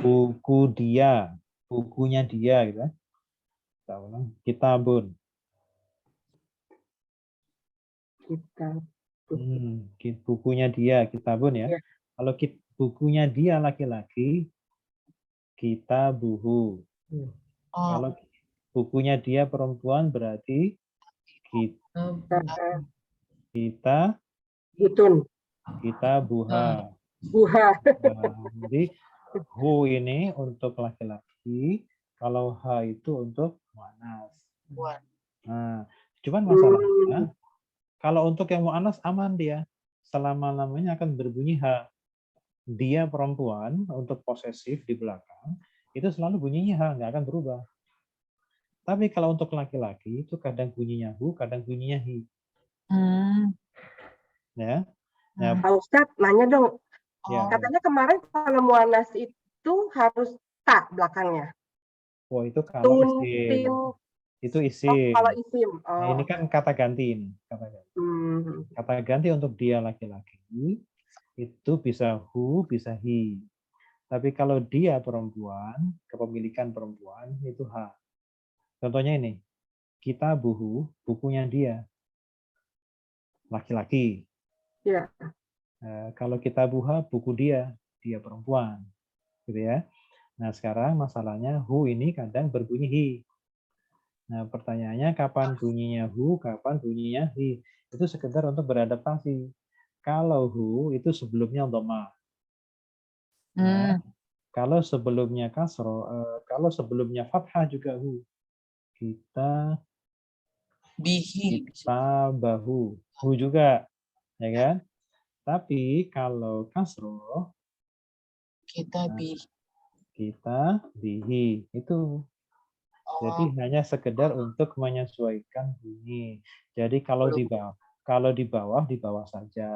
buku dia, bukunya dia gitu kan. Kita ulang, kitabun. Bukunya dia, kitabun ya. Kalau bukunya dia laki-laki, kitabuhu. Kalau bukunya dia perempuan berarti kita buha. Nah, jadi hu ini untuk laki-laki, kalau ha itu untuk muannas. Nah, cuman masalahnya kalau untuk yang muannas aman dia, selama-lamanya akan berbunyi ha. Dia perempuan untuk posesif di belakang itu selalu bunyinya ha, nggak akan berubah. Tapi kalau untuk laki-laki itu kadang bunyinya hu, kadang bunyinya hi. Ya. Nah, Pak Ustadz, nanya dong. ya. Katanya kemarin kalau muannas itu harus tak belakangnya. Oh, itu kalau isim. Itu isim. Kalau isim. Nah, ini kan kata ganti ini. Kata ganti untuk dia laki-laki itu bisa hu, bisa hi. Tapi kalau dia perempuan, kepemilikan perempuan itu ha. Contohnya ini, kita buhu, bukunya dia laki-laki. Ya. Kalau kita buha, buku dia perempuan, gitu ya. Nah sekarang masalahnya hu ini kadang berbunyi hi. Nah pertanyaannya kapan bunyinya hu, kapan bunyinya hi? Itu sekedar untuk beradaptasi. Kalau hu itu sebelumnya dhamma. Nah, kalau sebelumnya kasro, kalau sebelumnya fathah juga hu. Kita Bihi. Kita bahu. Hu juga. Ya kan? Tapi kalau kasroh, Kita nah, bihi. kita bihi. Itu. Jadi Oh, hanya sekedar untuk menyesuaikan bunyi. Jadi kalau di bawah, di bawah saja.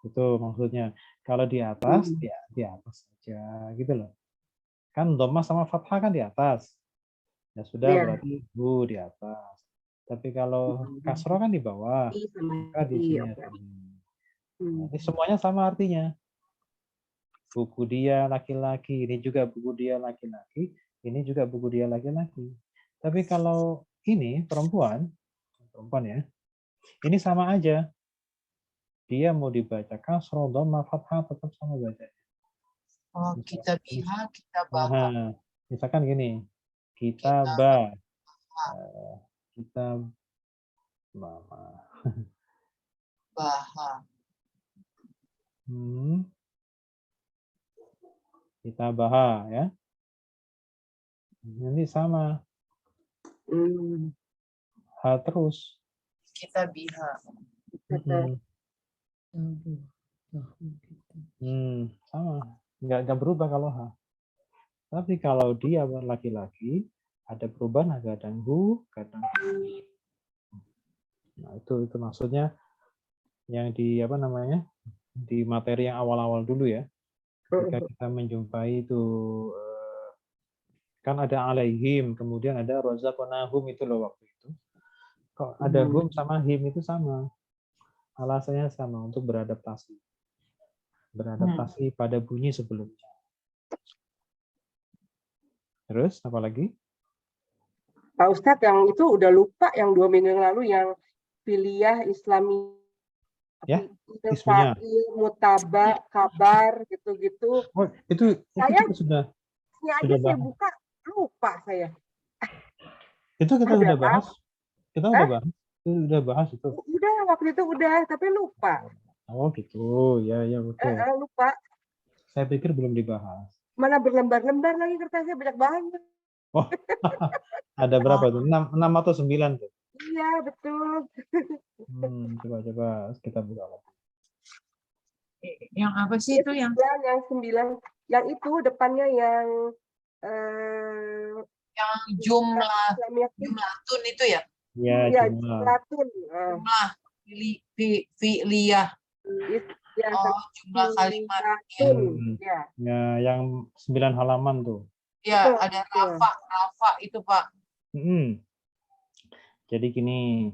Itu maksudnya. Kalau di atas, ya di atas saja. Gitu loh. Kan dhamma sama fathah kan di atas. Ya sudah, Iya. berarti hu di atas. Tapi kalau kasroh kan di bawah. I sama Maka di I, sini oke. artinya. Hmm. Ini semuanya sama artinya. Buku dia laki-laki, ini juga buku dia laki-laki, ini juga buku dia laki-laki. Tapi kalau ini perempuan ya, ini sama aja. Dia mau dibaca kasroh, dhamma, fathah, tetap sama bacanya. oh, kita biha, kita baha. Nah, misalkan gini, kita Kita ba, kita mama. baha. Kita baha ya. Ini sama. Hmm. Ha terus. Kita biha. Hmm, Tahu. Tahu kita. sama. Nggak berubah kalau ha. Tapi kalau dia laki-laki, ada perubahan kadang hu, kadang hu. Nah, itu maksudnya yang di apa namanya? Di materi yang awal-awal dulu ya. Ketika kita menjumpai itu kan ada alaihim, kemudian ada rozaqnahum itu loh waktu itu. Kok ada hum sama him itu sama. Alasannya sama untuk beradaptasi. Beradaptasi pada bunyi sebelumnya. Terus apa lagi? Pak Ustadz yang itu udah lupa yang 2 minggu yang lalu yang Filiyah Islami Ya, ismunya. Fa'il, Mutaba, Kabar gitu-gitu. Oh, itu Saya kita sudah aja saya bahas. buka lupa saya. Itu kita sudah bahas. Kita udah bahas. Itu udah bahas itu. Udah waktu itu udah, tapi lupa. Oh gitu, ya oke. Lupa. Saya pikir belum dibahas. Mana berlembar-lembar lagi kertasnya banyak banget. Oh, ada berapa tuh? 6 atau 9 tuh? Iya betul. Coba kita buka lagi. Yang apa sih itu yang 9, yang itu depannya yang jumlatun itu ya? Ya, jumlatun. Jumlah fi'liyah. Ya, oh, jumlah kalimat. Ya. Ya, yang 9 halaman tuh. Ya, ada rafa itu, Pak. Jadi gini.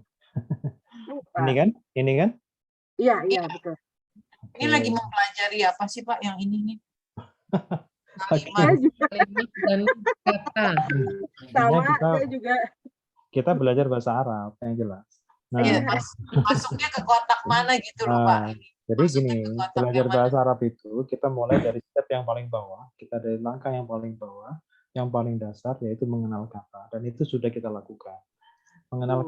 Ini kan? Iya, betul. Ini lagi mempelajari apa sih, Pak, yang ini nih? Kalimat dan kata. Sama, saya juga. Kita belajar bahasa Arab, yang jelas. Nah, iya, masuknya ke kotak mana gitu loh, Pak. Jadi gini, belajar bahasa Arab itu kita mulai dari step yang paling bawah, kita dari langkah yang paling bawah, yang paling dasar yaitu mengenal kata, dan itu sudah kita lakukan. Mengenal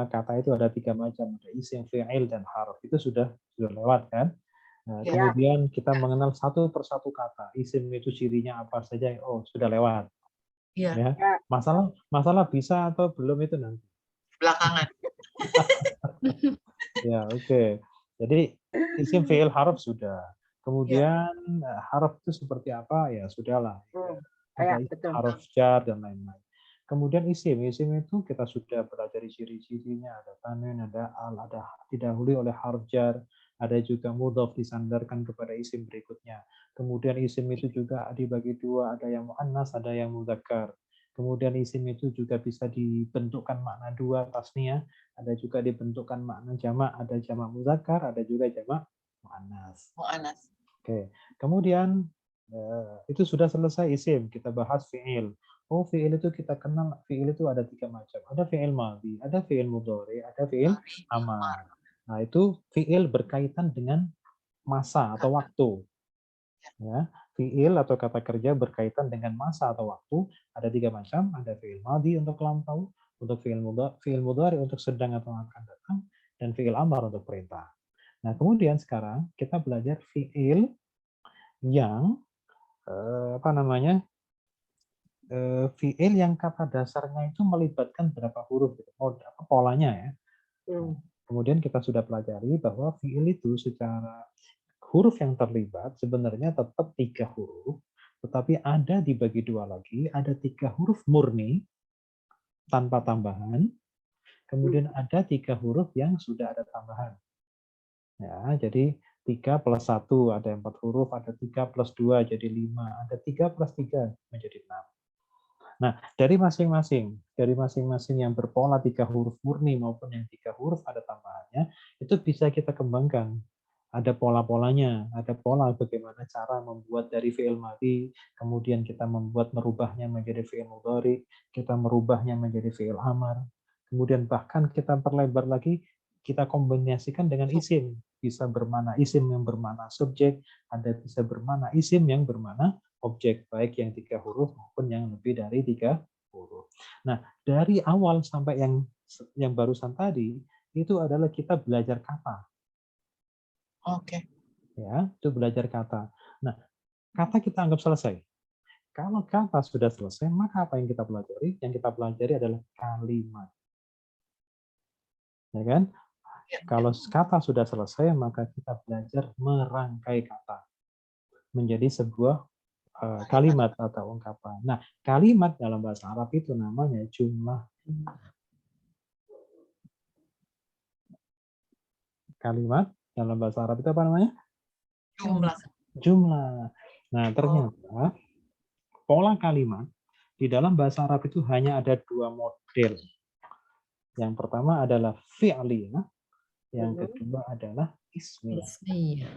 kata itu ada 3 macam, ada isim, fi'il, dan harf. Itu sudah lewat kan? Nah, kemudian kita mengenal satu persatu kata. Isim itu cirinya apa saja? Oh, sudah lewat. Iya. Ya. Masalah bisa atau belum itu nanti. Belakangan. Ya, oke. Jadi isim, fi'il, harf sudah. Kemudian harf itu seperti apa? Ya sudahlah. Ada harf jar dan lain-lain. Kemudian isim itu kita sudah belajar ciri-cirinya, ada tanwin, ada al, ada didahului oleh harf jar, ada juga mudhof disandarkan kepada isim berikutnya. Kemudian isim itu juga dibagi 2, ada yang muannas, ada yang mudzakkar. Kemudian isim itu juga bisa dibentukkan makna 2 tasniyah, ada juga dibentukkan makna jamak, ada jamak mudzakkar, ada juga jamak muannas. Oke. Kemudian itu sudah selesai isim, kita bahas fi'il. Oh, fi'il itu kita kenal, fi'il itu ada 3 macam. Ada fi'il madhi, ada fi'il mudhari, ada fi'il amar. Nah, itu fi'il berkaitan dengan masa atau waktu. Ya, fi'il atau kata kerja berkaitan dengan masa atau waktu ada 3 macam. Ada fi'il madhi untuk lampau, untuk fi'il mudhari untuk sedang atau akan datang, dan fi'il amar untuk perintah. Nah, kemudian sekarang kita belajar fi'il yang fiil yang kata dasarnya itu melibatkan berapa huruf, gitu. Apa polanya ya. Kemudian kita sudah pelajari bahwa fiil itu secara huruf yang terlibat sebenarnya tetap 3 huruf, tetapi ada dibagi 2 lagi, ada 3 huruf murni tanpa tambahan, kemudian ada 3 huruf yang sudah ada tambahan. Ya, jadi 3 plus 1 ada 4 huruf, ada 3 plus 2 jadi 5, ada 3 plus 3 menjadi 6. Nah, dari masing-masing yang berpola 3 huruf murni maupun yang 3 huruf ada tambahannya, itu bisa kita kembangkan. Ada pola-polanya, ada pola bagaimana cara membuat dari fi'il madhi, kemudian kita merubahnya menjadi fi'il mudhari, kita merubahnya menjadi fi'il amar, kemudian bahkan kita perlebar lagi, kita kombinasikan dengan isim. Bisa bermana isim yang bermana subjek, ada bisa bermana isim yang bermana objek, baik yang 3 huruf maupun yang lebih dari 3 huruf. Nah, dari awal sampai yang barusan tadi, itu adalah kita belajar kata. Oke. Ya, itu belajar kata. Nah, kata kita anggap selesai. Kalau kata sudah selesai, maka apa yang kita pelajari? Yang kita pelajari adalah kalimat. Ya kan? Kalau kata sudah selesai, maka kita belajar merangkai kata menjadi sebuah kalimat atau ungkapan. Nah, kalimat dalam bahasa Arab itu namanya jumlah. Kalimat dalam bahasa Arab itu apa namanya? Jumlah. Jumlah. Nah, ternyata pola kalimat di dalam bahasa Arab itu hanya ada 2 model. Yang pertama adalah fi'liyah, yang kedua adalah ismiyah.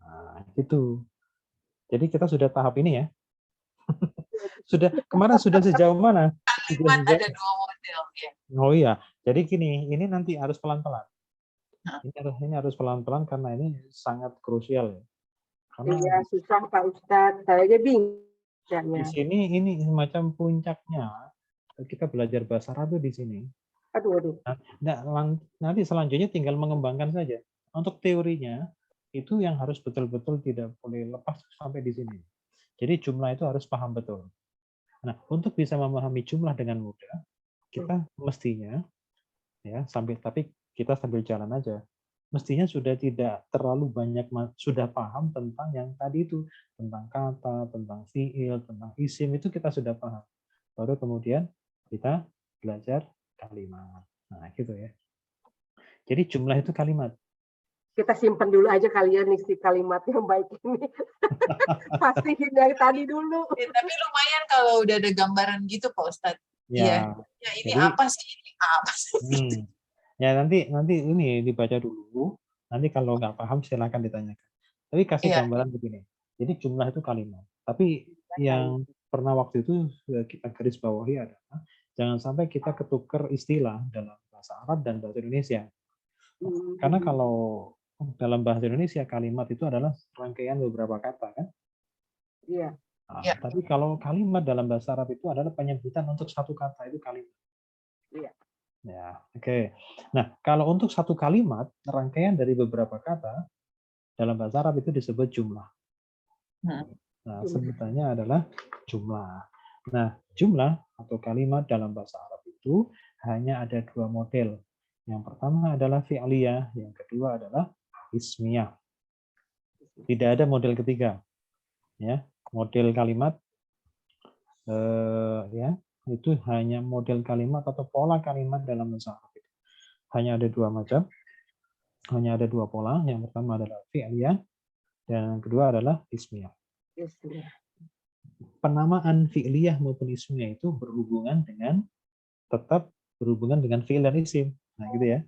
Nah, itu. Jadi kita sudah tahap ini ya. Kemarin sudah sejauh mana? Kalimat ada 2 model ya. Oh iya, jadi gini, ini nanti harus pelan-pelan. Ini harus pelan-pelan karena ini sangat krusial ya. Karena Iya, susah Pak Ustadz. Saya aja bingung. di sini ini semacam puncaknya kita belajar bahasa Arab di sini. Aduh. Nah, nanti selanjutnya tinggal mengembangkan saja. Untuk teorinya itu yang harus betul-betul tidak boleh lepas sampai di sini. Jadi jumlah itu harus paham betul. Nah, untuk bisa memahami jumlah dengan mudah, kita mestinya ya tapi kita sambil jalan aja. Mestinya sudah tidak terlalu banyak sudah paham tentang yang tadi itu, tentang kata, tentang fiil, tentang isim itu kita sudah paham. Baru kemudian kita belajar kalimat. Nah, gitu ya. Jadi jumlah itu kalimat. Kita simpen dulu aja kalian isi kalimat yang baik ini. Pastiin yang tadi dulu. Tapi lumayan kalau udah ada gambaran gitu Pak Ustadz. Ya, ya ini jadi, apa sih? Ini apa sih? Ya nanti ini dibaca dulu. Nanti kalau nggak paham silakan ditanyakan. Tapi kasih gambaran begini. Jadi jumlah itu kalimat. Tapi yang pernah waktu itu kita garis bawahi adalah jangan sampai kita ketukar istilah dalam bahasa Arab dan bahasa Indonesia. Karena kalau dalam bahasa Indonesia kalimat itu adalah rangkaian beberapa kata kan? Iya. Nah, tapi kalau kalimat dalam bahasa Arab itu adalah penyebutan untuk satu kata itu kalimat. Iya. Ya, oke. Nah, kalau untuk satu kalimat rangkaian dari beberapa kata dalam bahasa Arab itu disebut jumlah. Nah, sebutannya adalah jumlah. Nah, jumlah atau kalimat dalam bahasa Arab itu hanya ada 2 model. Yang pertama adalah fi'liyah, yang kedua adalah ismiyah. Tidak ada model ketiga. Ya, model kalimat ya, itu hanya model kalimat atau pola kalimat dalam bahasa Arab itu. Hanya ada 2 macam. Hanya ada 2 pola. Yang pertama adalah fi'liyah dan yang kedua adalah ismiyah. Penamaan fi'liyah maupun ismiyah itu tetap berhubungan dengan fi'il dan isim. Nah, gitu ya.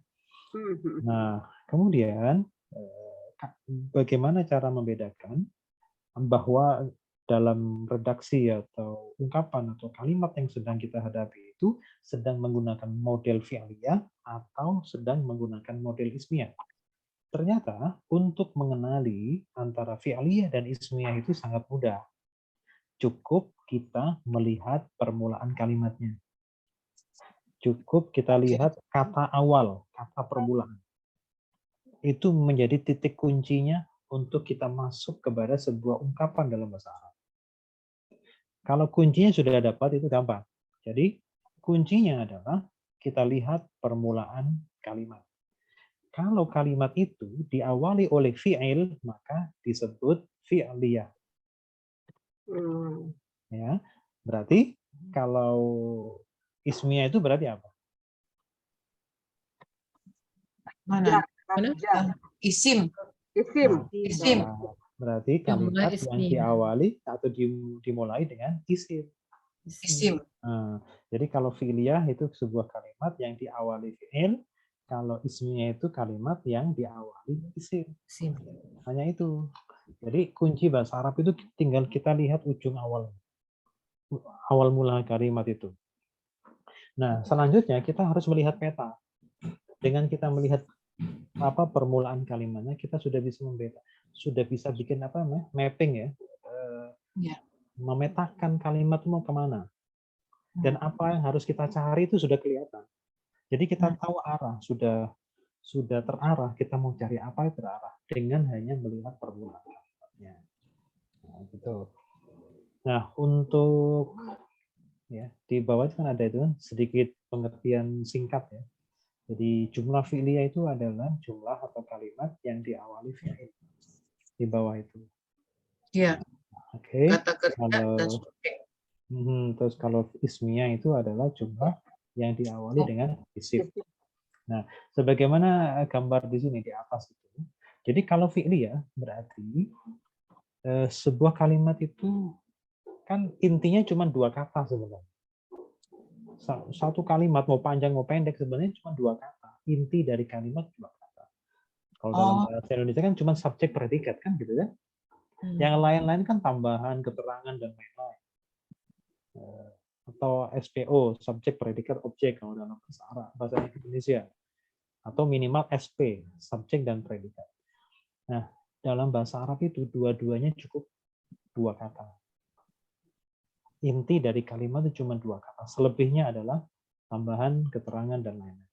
Nah, kemudian bagaimana cara membedakan bahwa dalam redaksi atau ungkapan atau kalimat yang sedang kita hadapi itu sedang menggunakan model fi'liyah atau sedang menggunakan model ismiyah. Ternyata untuk mengenali antara fi'liyah dan ismiyah itu sangat mudah. Cukup kita melihat permulaan kalimatnya. Cukup kita lihat kata awal, kata permulaan. Itu menjadi titik kuncinya untuk kita masuk kepada sebuah ungkapan dalam bahasa Arab. Kalau kuncinya sudah dapat itu gampang. Jadi kuncinya adalah kita lihat permulaan kalimat. Kalau kalimat itu diawali oleh fi'il, maka disebut fi'liyah. Ya, berarti kalau ismiyah itu berarti apa? Mana? Mana? Isim. Isim. Nah, berarti Jumlah kalimat yang ismiyah. diawali atau dimulai dengan isim. Isim. Nah, jadi kalau fi'liyah itu sebuah kalimat yang diawali fi'il, kalau ismiyah itu kalimat yang diawali isim. Isim. Hanya itu. Jadi kunci bahasa Arab itu tinggal kita lihat ujung awal mula kalimat itu. Nah, selanjutnya kita harus melihat peta. Dengan kita melihat apa permulaan kalimatnya, kita sudah bisa membeda, sudah bisa bikin apa mapping ya, Ya. memetakan kalimat mau kemana dan apa yang harus kita cari itu sudah kelihatan. Jadi kita tahu arah, sudah terarah, kita mau cari apa yang terarah dengan hanya melihat permulaan kalimatnya. Nah, gitu. Nah, untuk ya di bawah itu kan ada itu kan sedikit pengertian singkat ya. Jadi jumlah fi'liyah itu adalah jumlah atau kalimat yang diawali fi'il. Di bawah itu. Ya. Oke. Kata kerja dan subjek. Terus kalau ismiyah itu adalah jumlah yang diawali dengan isim. Nah, sebagaimana gambar di sini di atas itu. Jadi kalau fi'liyah berarti sebuah kalimat itu kan intinya cuma dua kata sebenarnya. Satu kalimat mau panjang mau pendek sebenarnya cuma dua kata. Inti dari kalimat dua kata. Kalau dalam bahasa Indonesia kan cuma subjek predikat kan gitu kan. Yang lain-lain kan tambahan, keterangan dan lain-lain. Atau SPO, subjek predikat objek kalau dalam bahasa Arab, bahasa Indonesia. Atau minimal SP, subjek dan predikat. Nah, dalam bahasa Arab itu dua-duanya cukup dua kata. Inti dari kalimat itu cuma dua kata. Selebihnya adalah tambahan, keterangan, dan lain-lain.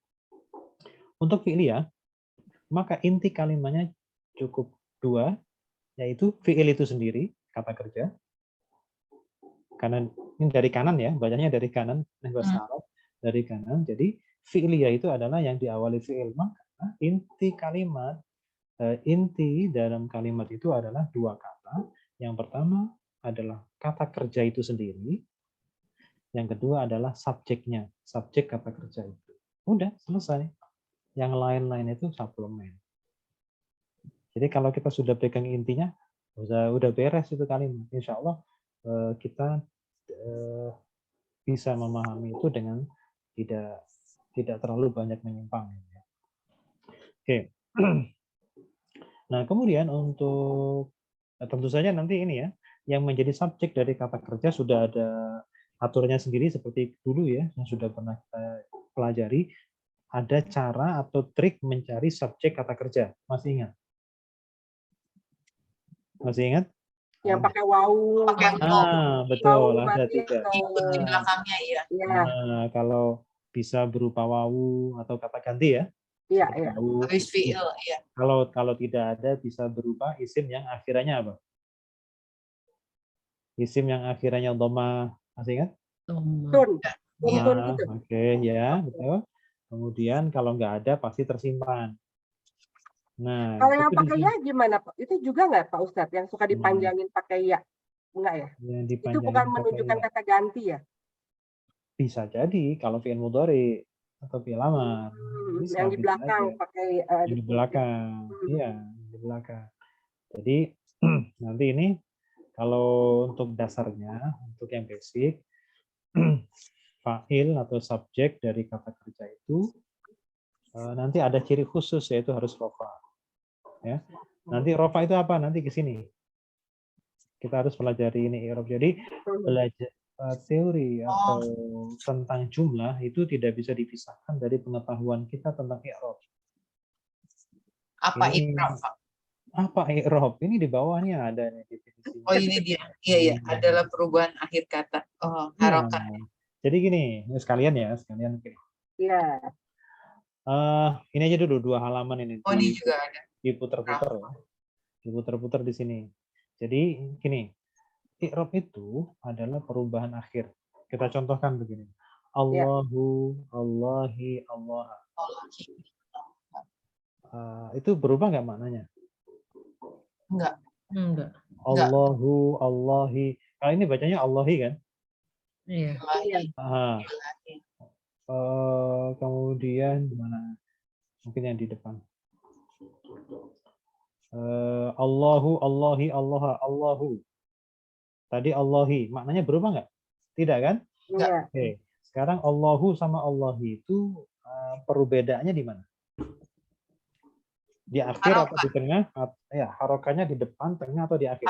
Untuk fi'liyah, maka inti kalimatnya cukup dua, yaitu fi'il itu sendiri, kata kerja. Kanan, ini dari kanan ya, bacanya dari kanan, bahasa Arab, dari kanan. Jadi fi'liyah itu adalah yang diawali fi'il. Maka inti kalimat, inti dalam kalimat itu adalah dua kata. Yang pertama adalah kata kerja itu sendiri. Yang kedua adalah subjeknya, subjek kata kerja itu. Udah, selesai. Yang lain-lain itu suplemen. Jadi kalau kita sudah pegang intinya, udah beres itu kalimat. Insya Allah kita bisa memahami itu dengan tidak terlalu banyak menyimpang. Oke. Nah, kemudian untuk tentu saja nanti ini ya, yang menjadi subjek dari kata kerja sudah ada aturannya sendiri seperti dulu ya, yang sudah pernah kita pelajari. Ada cara atau trik mencari subjek kata kerja. Masih ingat? Masih ingat? Yang pakai wow. Betul. Wow Ada mati tiga. Ikut di belakangnya ya. Nah, kalau bisa berupa wawu atau kata ganti ya. Iya, iya. Habis fi'il ya. Kalau tidak ada bisa berupa isim yang akhirannya apa? Isim yang akhirannya dhamma, masih ingat? Tun. Nah, oke, ya, betul. Kemudian kalau nggak ada pasti tersimpan. Nah, kalau yang pakai ya gimana Pak? Itu juga nggak Pak Ustadz yang suka dipanjangin pakai ya? Enggak ya? Itu bukan menunjukkan kata ganti ya? Bisa jadi kalau fi'il mudhari atau fi'il amar. Yang di belakang pakai di belakang. Iya, di belakang. Jadi nanti ini kalau untuk dasarnya, untuk yang basic, fa'il atau subjek dari kata kerja itu nanti ada ciri khusus yaitu harus rofa. Ya. Nanti rofa itu apa? Nanti ke sini. Kita harus pelajari ini i'rab. Jadi belajar teori atau tentang jumlah itu tidak bisa dipisahkan dari pengetahuan kita tentang i'rab. Apa i'rab, Pak? Apa i'rab? Ini di bawahnya ada nih definisinya. Oh, ini dia. Iya, adalah perubahan akhir kata. Oh, harokat. Jadi gini, sekalian gini. Iya. Ini aja dulu 2 halaman ini. Oh, ini juga ada. Diputer-puter ya. Diputer-puter di sini. Jadi gini, i'rab itu adalah perubahan akhir. Kita contohkan begini. Ya. Allahu, Allahi, Allah. Allah. Itu berubah nggak maknanya? Enggak. Enggak. Allahu, Allahi. Kalau ini bacanya Allahi kan? Iya. Iya. Kemudian mana? Mungkin yang di depan. Allahu, Allahi, Allah, Allahu. Tadi Allahi, maknanya berubah nggak? Tidak kan? Iya. Oke. Sekarang Allahu sama Allahi itu perbedaannya di mana? Di akhir atau di tengah? Ya, harokatnya di depan, tengah atau di akhir?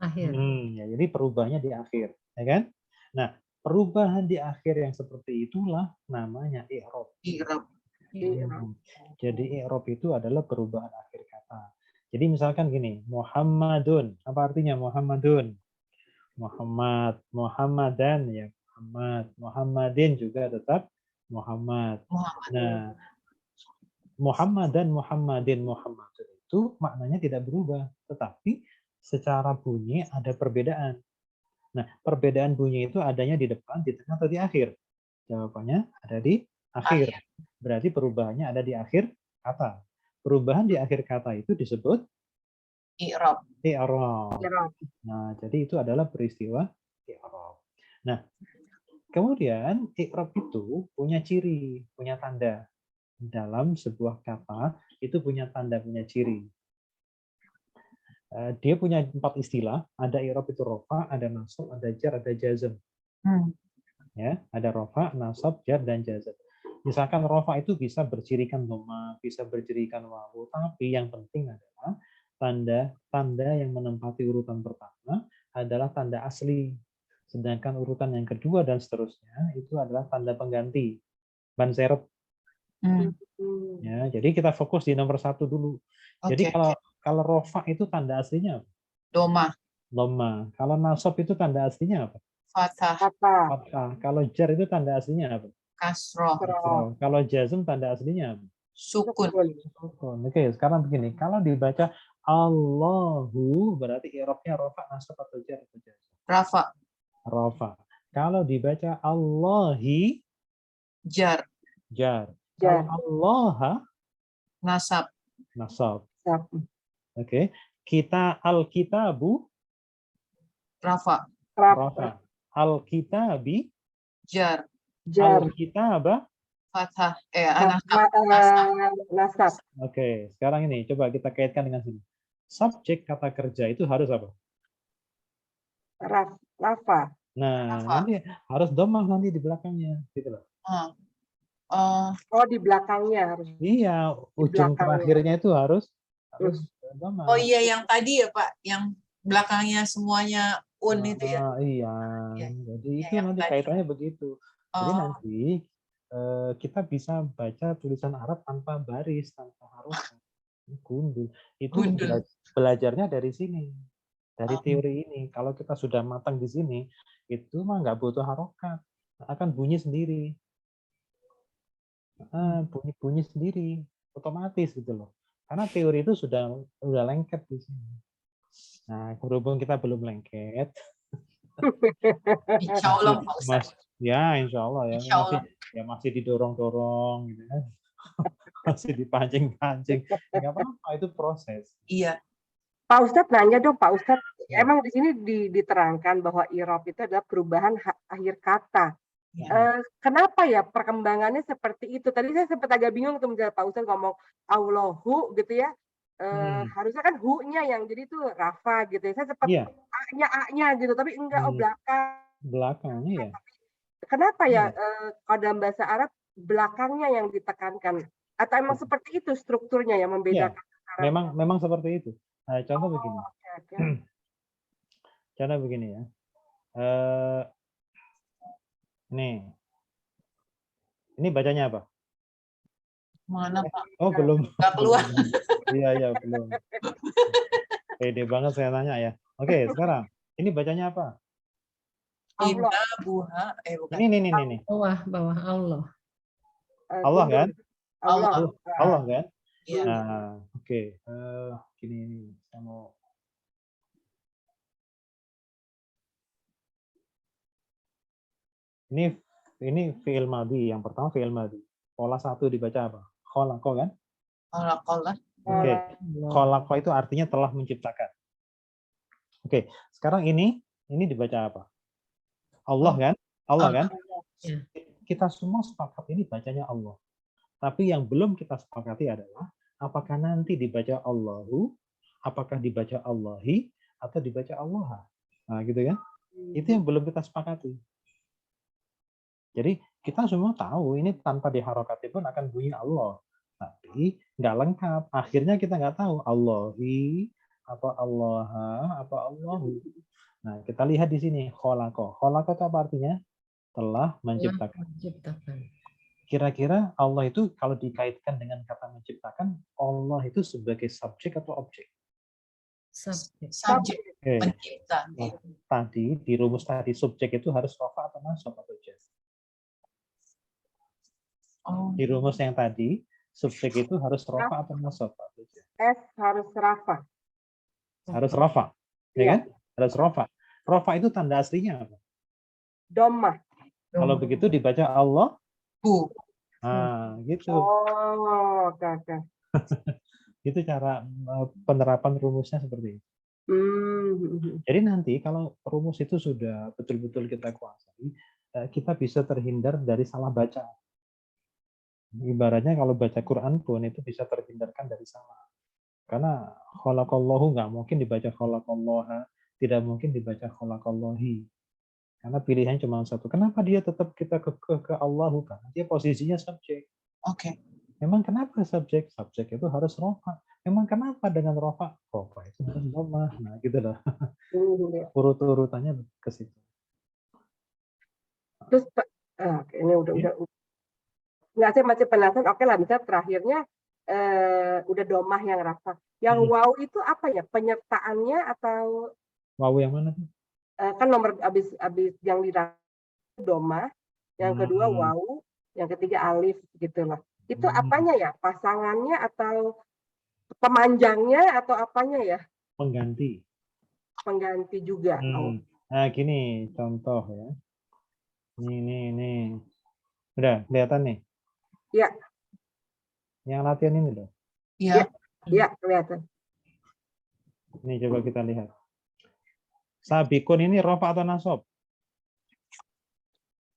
Akhir. Ya, jadi perubahannya di akhir, ya kan? Nah, perubahan di akhir yang seperti itulah namanya i'rab. Jadi i'rab itu adalah perubahan akhir kata. Jadi misalkan gini, Muhammadun, apa artinya Muhammadun? Muhammad, Muhammadan ya Muhammad, Muhammadin juga tetap Muhammad. Nah, Muhammadan, Muhammadin, Muhammadun itu maknanya tidak berubah, tetapi secara bunyi ada perbedaan. Nah, perbedaan bunyi itu adanya di depan, di tengah, atau di akhir? Jawabannya ada di akhir. Berarti perubahannya ada di akhir kata. Perubahan di akhir kata itu disebut i'rab. Nah, jadi itu adalah peristiwa i'rab. Nah, kemudian i'rab itu punya ciri, punya tanda. Dalam sebuah kata itu punya tanda, punya ciri. Dia punya 4 istilah. Ada i'rab itu rofa, ada nasab, ada jar, ada jazm. Ya, ada rofa, nasab, jar, dan jazm. Misalkan rofa itu bisa bercirikan dhamma, bisa bercirikan wawu, tapi yang penting adalah tanda yang menempati urutan pertama adalah tanda asli. Sedangkan urutan yang kedua dan seterusnya itu adalah tanda pengganti. Ban serep. Ya, jadi kita fokus di nomor 1 dulu. Jadi kalau rofa itu tanda aslinya apa? Dhamma. Kalau nasab itu tanda aslinya apa? Fathah. Kalau jar itu tanda aslinya apa? Kasroh. Kalau jazm tanda aslinya apa? Sukun. Oke, sekarang begini. Kalau dibaca Allahu berarti i'rabnya rofa, nasab, atau jar atau jazm? Rafa. Kalau dibaca Allahi jar. Kalau Allah nasab. Oke. Kita al-kitabu rafa. Al-kitabi jar. Al-kitaba fathah. Nasab. Oke, sekarang ini coba kita kaitkan dengan sini. Subjek kata kerja itu harus apa? Rafa. Nah, nanti harus domah nanti di belakangnya, gitu loh. Di belakangnya harus. Iya, ujung terakhirnya itu harus domah. Oh iya, yang tadi ya Pak, yang belakangnya semuanya itu ya. Iya, jadi itu nanti kaitannya begitu. Jadi nanti kita bisa baca tulisan Arab tanpa baris, tanpa harokat. Gundul. Itu belajarnya dari sini. Dari teori ini. Kalau kita sudah matang di sini, itu mah nggak butuh harokat. Akan bunyi sendiri. Bunyi sendiri. Otomatis gitu loh. Karena teori itu sudah lengket di sini. Nah, berhubung kita belum lengket. Insya Allah Pak Ustaz. Ya, insya Allah ya. Masih didorong-dorong gitu kan. Masih dipancing-pancing. Nggak apa-apa, itu proses. Iya. Pak Ustadz nanya dong, Pak Ustadz. Emang di sini diterangkan bahwa i'rab itu adalah perubahan akhir kata. Ya. Kenapa ya perkembangannya seperti itu? Tadi saya sempat agak bingung tuh misalnya Pak Ustadz ngomong Allahu gitu ya. Harusnya kan hu-nya yang jadi itu rafa gitu ya. Saya sempat a-nya gitu, tapi enggak belakangnya ya. Kenapa ya kalau dalam bahasa Arab belakangnya yang ditekankan? Atau emang seperti itu strukturnya yang membedakan? Ya, memang seperti itu. Nah, contoh begini. Contoh begini ya. Nih. Ini bacanya apa? Mana Pak? Oh, belum. Nggak keluar. Iya, belum. Pede banget saya nanya ya. Oke, sekarang. Ini bacanya apa? Inna buha. Bukan. Ini. Bawah Allah. Allah kan? Allah kan? Iya. Nah, oke. Gini, saya mau Ini fi'il madhi. Yang pertama fi'il madhi. Pola 1 dibaca apa? Khalaqa kan? Khalaqallah. Oke. Khalaqa itu artinya telah menciptakan. Oke. Sekarang ini dibaca apa? Allah kan? Allah kan? Ya. Kita semua sepakat ini bacanya Allah. Tapi yang belum kita sepakati adalah apakah nanti dibaca Allahu, apakah dibaca Allahi, atau dibaca Allah. Nah, gitu kan? Itu yang belum kita sepakati. Jadi kita semua tahu ini tanpa diharokati pun akan bunyi Allah. Tapi nggak lengkap. Akhirnya kita nggak tahu Allahi, apa Allah, apa Allahu. Nah, kita lihat di sini khalaqa. Khalaqa itu apa artinya? Telah menciptakan. Kira-kira Allah itu kalau dikaitkan dengan kata menciptakan, Allah itu sebagai subjek atau objek? Subjek. Pencipta. Tadi di rumus tadi subjek itu harus rafa atau nasab atau jar? Di rumus yang tadi subjek itu harus rafa atau nasab atau jar? S harus rafa. Harus rafa, ya kan? Harus rafa. Rafa itu tanda aslinya apa? Domah. Kalau begitu dibaca Allah. Nah, gitu. Oh, oke. Itu cara penerapan rumusnya seperti itu. Jadi nanti kalau rumus itu sudah betul-betul kita kuasai, kita bisa terhindar dari salah baca. Ibaratnya kalau baca Quran pun itu bisa terhindarkan dari salah. Karena khalaqallahu nggak mungkin dibaca khalaqallaha, tidak mungkin dibaca khalaqallahi. Karena pilihan cuma satu. Kenapa dia tetap kita ke Allahu? Karena dia posisinya subjek. Oke. Memang kenapa subjek? Subjek itu harus rofa. Memang kenapa dengan rofa? Rofa itu harus domah. Nah, gitu loh. Urut-urutannya ke situ. Terus ini udah nggak, saya masih penasaran. Oke lah, misalnya terakhirnya udah domah yang rafa. Yang waw itu apa ya? Penyertaannya atau waw yang mana tuh? Kan nomor abis yang di domah, yang kedua waw, yang ketiga alif gitu loh. Itu apanya ya? Pasangannya atau pemanjangnya atau apanya ya? Pengganti. Pengganti juga. Nah, gini contoh ya. Nih. Udah kelihatan nih? Iya. Yang latihan ini loh. Iya, kelihatan. Ini coba kita lihat. Sabikun ini rofa atau nasab?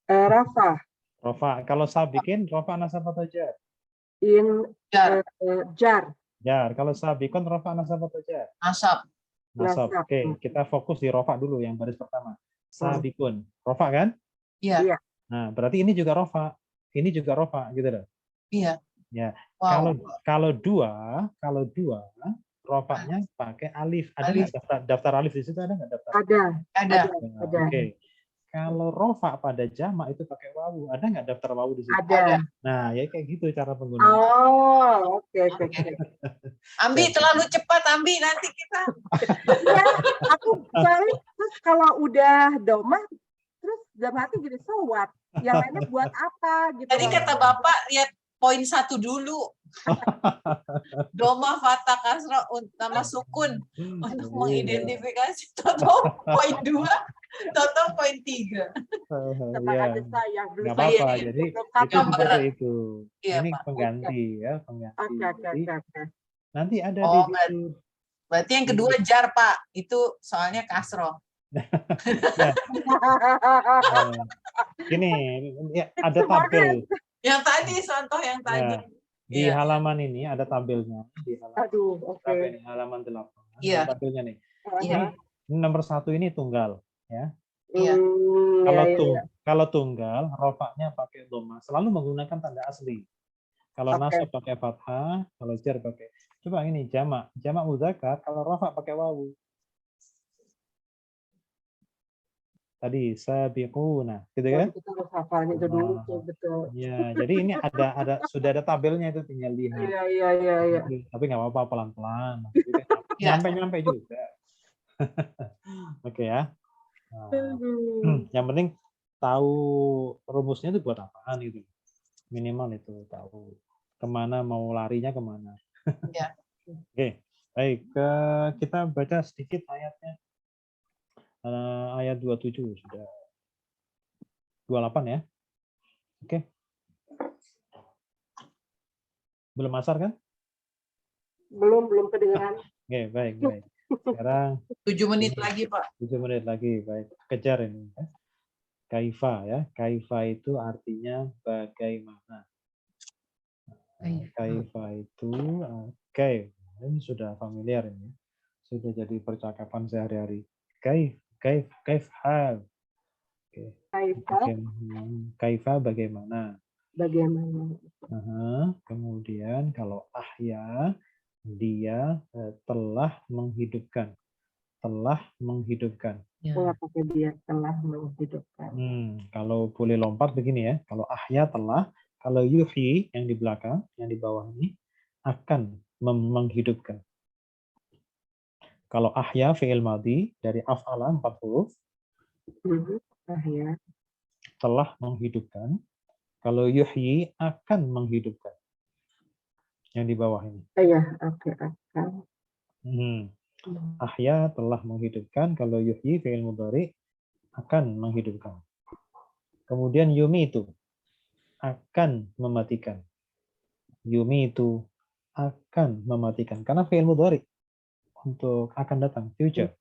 Rafa. Rofa. Kalau sabikin rofa nasab atau jar? Jar. Jar. Kalau sabikun rofa nasab atau jar? Nasab. Oke, kita fokus di rofa dulu yang baris pertama. Sabikun. Rofa kan? Iya. Nah, berarti ini juga rofa. Ini juga rofa gitu loh. Iya. Ya. Wow. Kalau dua rofanya pakai alif. Ada nggak daftar alif di situ? Ada nggak daftar? Ada. Oke. Kalau rofa pada jamak itu pakai wawu. Ada nggak daftar wawu di situ? Ada. Nah, ya kayak gitu cara penggunaan. Oh, oke. Ambi terlalu cepat, Ambi, nanti kita. Ya, aku balik terus kalau udah domah terus dalam hati jadi sowat. Yang lainnya buat apa gitu. Tadi kata Bapak lihat poin 1 dulu. Doma, fatha, kasra, nama sukun untuk mengidentifikasi. Toto poin 2, toto poin 3. Nggak apa-apa. Jadi itu seperti itu. Ini pengganti ya, pengganti. Nanti ada di situ. Berarti yang kedua jar, Pak. Itu soalnya kasro. Ini ya, ada tabel. Yang tadi, contoh yang tadi. Di halaman ini ada tabelnya. Di halaman 8. Iya. Tabelnya nih. Iya. Ini nomor 1 ini tunggal, ya. Iya. Kalau tunggal, rofaknya pakai doma. Selalu menggunakan tanda asli. Kalau nasab pakai fathah, kalau jar pakai. Coba ini jamak muzakkar. Kalau rofak pakai wawu. Tadi sabiquna, gitu kan? Kita harus hafal itu dulu, betul. Ya, jadi ini sudah ada tabelnya, itu tinggal lihat. Iya. Tapi nggak apa-apa, pelan-pelan. Nyampe juga. Oke ya. Nah, yang penting tahu rumusnya itu buat apaan itu. Minimal itu tahu kemana mau larinya kemana. Ya. Oke, baik. Kita baca sedikit ayatnya. Ayat 27 sudah. 28 ya. Oke. Belum asar kan? Belum kedengeran. Oke, baik. Sekarang 7 menit lagi, Pak. 7 menit lagi, baik. Kejar ini. Ya. Kaifa ya. Kaifa itu artinya bagaimana. Kaifa itu oke. Ini sudah familiar ini. Sudah jadi percakapan sehari-hari. Kaif hal. Oke. Kaifa bagaimana? Bagaimana? Kemudian kalau ahya dia telah menghidupkan. Ya. Apakah dia telah menghidupkan? Kalau boleh lompat begini ya. Kalau ahya telah, kalau yuhyi yang di belakang, yang di bawah ini akan menghidupkan. Kalau ahya fi'il madhi dari af'ala 4 huruf. Ahya. Telah menghidupkan. Kalau yuhyi akan menghidupkan. Yang di bawah ini. Iya, oke, akan. Ahya telah menghidupkan. Kalau yuhyi fi'il mudhari akan menghidupkan. Kemudian yumi itu akan mematikan. Yumi itu akan mematikan. Karena fi'il mudhari untuk akan datang, future.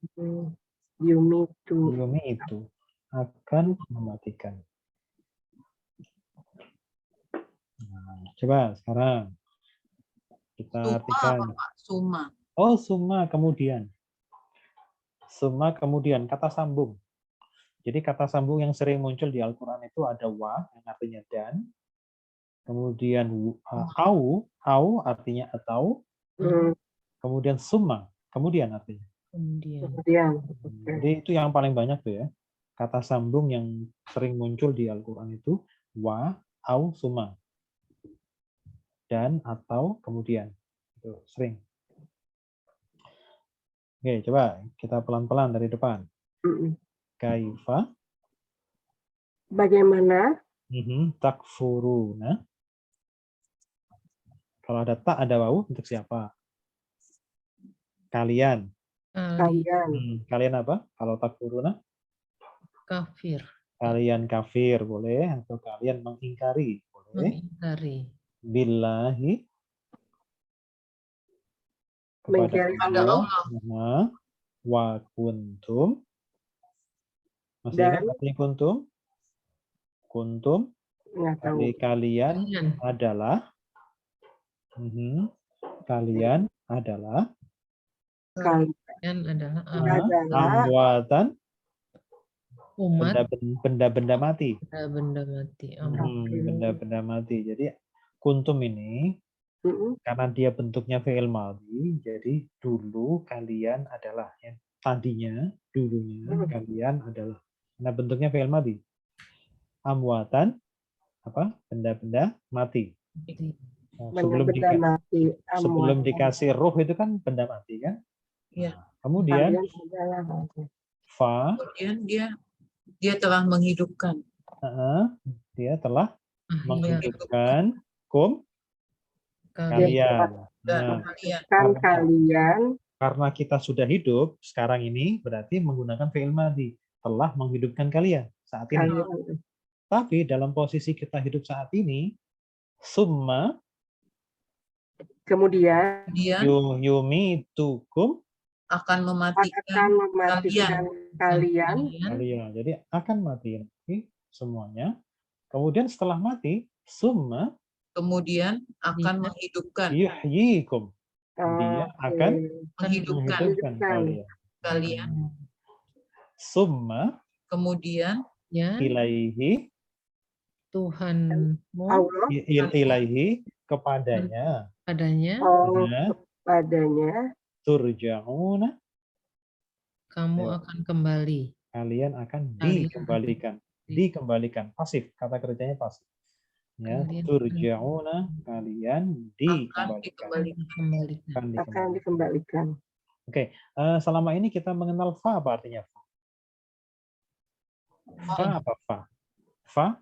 Yumi itu akan mematikan. Nah, coba sekarang kita artikan. Summa. Oh, summa kemudian. Summa kemudian, kata sambung. Jadi kata sambung yang sering muncul di Al-Quran itu ada wa, yang artinya dan. Kemudian au artinya atau. Kemudian summa, kemudian artinya. Kemudian. Jadi itu yang paling banyak tuh ya. Kata sambung yang sering muncul di Al-Quran itu wa, au, summa. Dan, atau, kemudian. Itu sering. Oke, coba kita pelan-pelan dari depan. Kaifa. Bagaimana? Takfuruna. Kalau ada tak, ada wau, untuk siapa? Kalian. Kalian apa? Kalau takfuruna? Kafir. Kalian kafir, boleh. Atau kalian mengingkari, boleh. Mengingkari. Billahi. Kepada Allah. Wa kuntum. Masih ingat artinya kuntum? Kuntum. Jadi kalian adalah. Kalian adalah. Amwatan. Umat. Benda-benda mati. Benda-benda mati. Benda-benda mati. Jadi kuntum ini karena dia bentuknya fi'il madhi, jadi dulu kalian adalah. Yang tadinya, dulunya kalian adalah. Karena bentuknya fi'il madhi. Amwatan, apa? Benda-benda mati. Sebelum dikasih ruh itu kan benda mati kan? Iya. Kemudian fa. Kemudian dia telah menghidupkan. Dia telah menghidupkan kalian. Karena kita sudah hidup sekarang ini berarti menggunakan fi'il madhi, telah menghidupkan kalian saat ini. Tapi dalam posisi kita hidup saat ini, summa kemudian yumitukum akan mematikan kalian. Jadi akan mati semuanya. Kemudian setelah mati, summa kemudian akan menghidupkan. Yuhyikum. Dia akan menghidupkan kalian. Summa kemudian ilaihi Tuhanmu ilaihi kepadanya turja'una kamu akan kembali. Kalian akan dikembalikan. Pasif, kata kerjanya pasif. Ya, turja'una kalian dikembalikan. Oke, selama ini kita mengenal fa, apa artinya fa? Fa apa fa? Fa?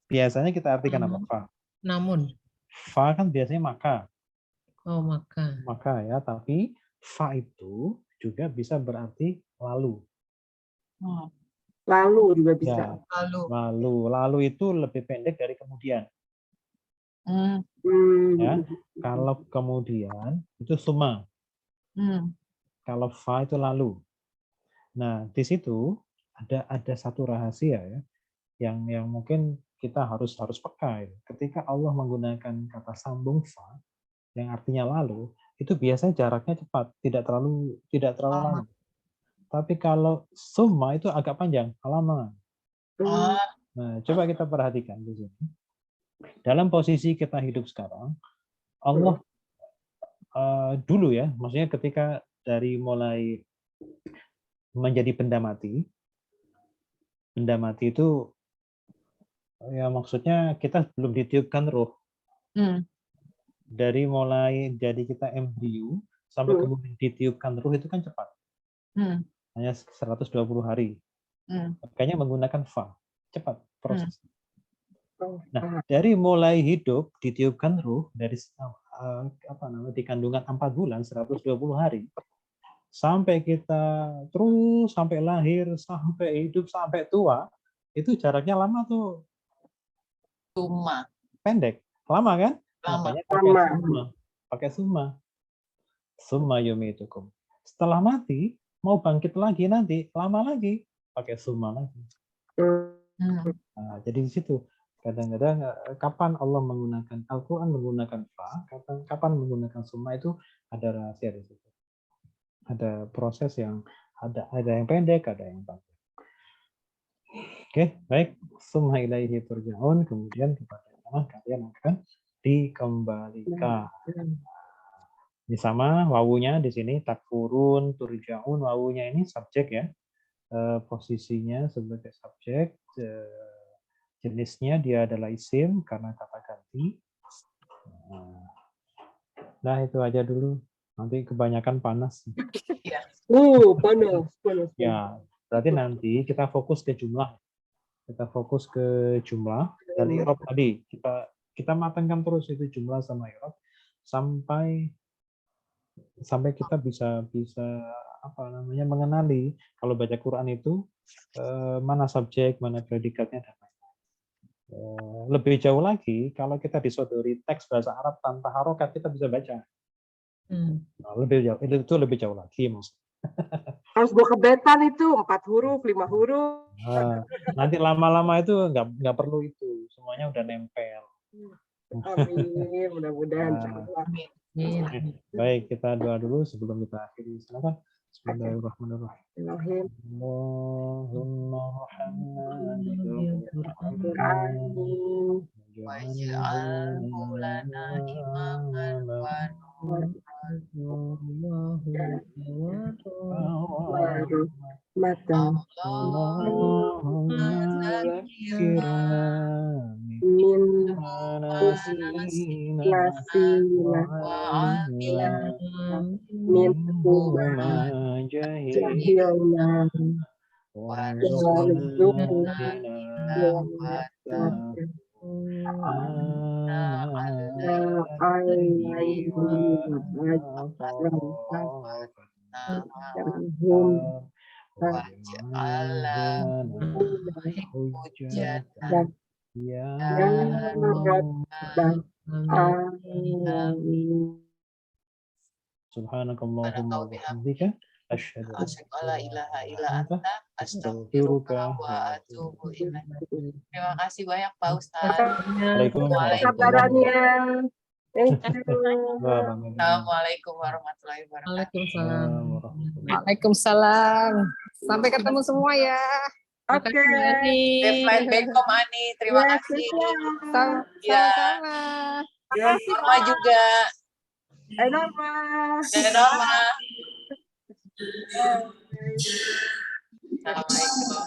Biasanya kita artikan apa fa? Namun. Fa kan biasanya maka. Oh, maka. Maka ya, tapi fa itu juga bisa berarti lalu. Lalu juga bisa. Ya, lalu itu lebih pendek dari kemudian. Ya, kalau kemudian itu summa. Kalau fa itu lalu. Nah, di situ ada satu rahasia ya, yang mungkin kita harus peka. Ketika Allah menggunakan kata sambung fa yang artinya lalu, itu biasanya jaraknya cepat, tidak terlalu lama. Tapi kalau summa itu agak panjang, lama. Nah, coba kita perhatikan di sini. Dalam posisi kita hidup sekarang, Allah dulu ya, maksudnya ketika dari mulai menjadi benda mati itu ya maksudnya kita belum ditiupkan roh. Dari mulai jadi kita embrio sampai kemudian ditiupkan roh itu kan cepat. Hanya 120 hari. Makanya menggunakan fa, cepat proses. Nah, dari mulai hidup ditiupkan ruh dari di kandungan 4 bulan 120 hari sampai kita terus sampai lahir, sampai hidup, sampai tua, itu jaraknya lama tuh. Pendek. Lama kan? Makanya pakai summa. Summa yumitukum. Setelah mati mau bangkit lagi nanti, lama lagi pakai summa lagi. Nah, jadi di situ kadang-kadang kapan Allah menggunakan Al-Quran menggunakan fa, kapan menggunakan summa itu ada rahasia di situ. Ada proses yang ada yang pendek, ada yang panjang. Oke, baik. Summa ilaihi turja'un, kemudian kepada Allah kalian akan dikembalikan. Ini sama wawunya di sini takfurun, turja'un, wawunya ini subjek ya. Posisinya sebagai subjek, jenisnya dia adalah isim karena kata ganti. Nah, itu aja dulu. Nanti kebanyakan panas. Panas. Ya, berarti nanti kita fokus ke jumlah. Dan i'rab tadi kita matangkan terus itu jumlah sama i'rab sampai kita bisa mengenali kalau baca Quran itu mana subjek, mana predikatnya dan lain-lain. Lebih jauh lagi kalau kita disodori teks bahasa Arab tanpa harokat kita bisa baca. Nah, lebih jauh lagi maksudnya. Harus gue kebetan itu 4 huruf, 5 huruf. Nah, nanti lama-lama itu nggak perlu itu, semuanya udah nempel. Amin, mudah-mudahan. Baik, kita doa dulu sebelum kita akhiri. Silakan. Bismillahirrahmanirrahim. Allahumma waj'alhu lana imaman wa Allahumma zakirna min nasina wa amilna min jahilna warzuqna Subhanakallahumma wa bihamdika asyhadu an la ilaha illa anta astaghfiruka wa atubu ilaik. Terima kasih banyak Pak Ustadz. Kesabarannya. Assalamualaikum warahmatullahi wabarakatuh. Waalaikumsalam. Sampai ketemu semua ya. Oke. Deadline Beckom Ani, terima kasih. Sama-sama. Norma juga. Norma. Assalamualaikum.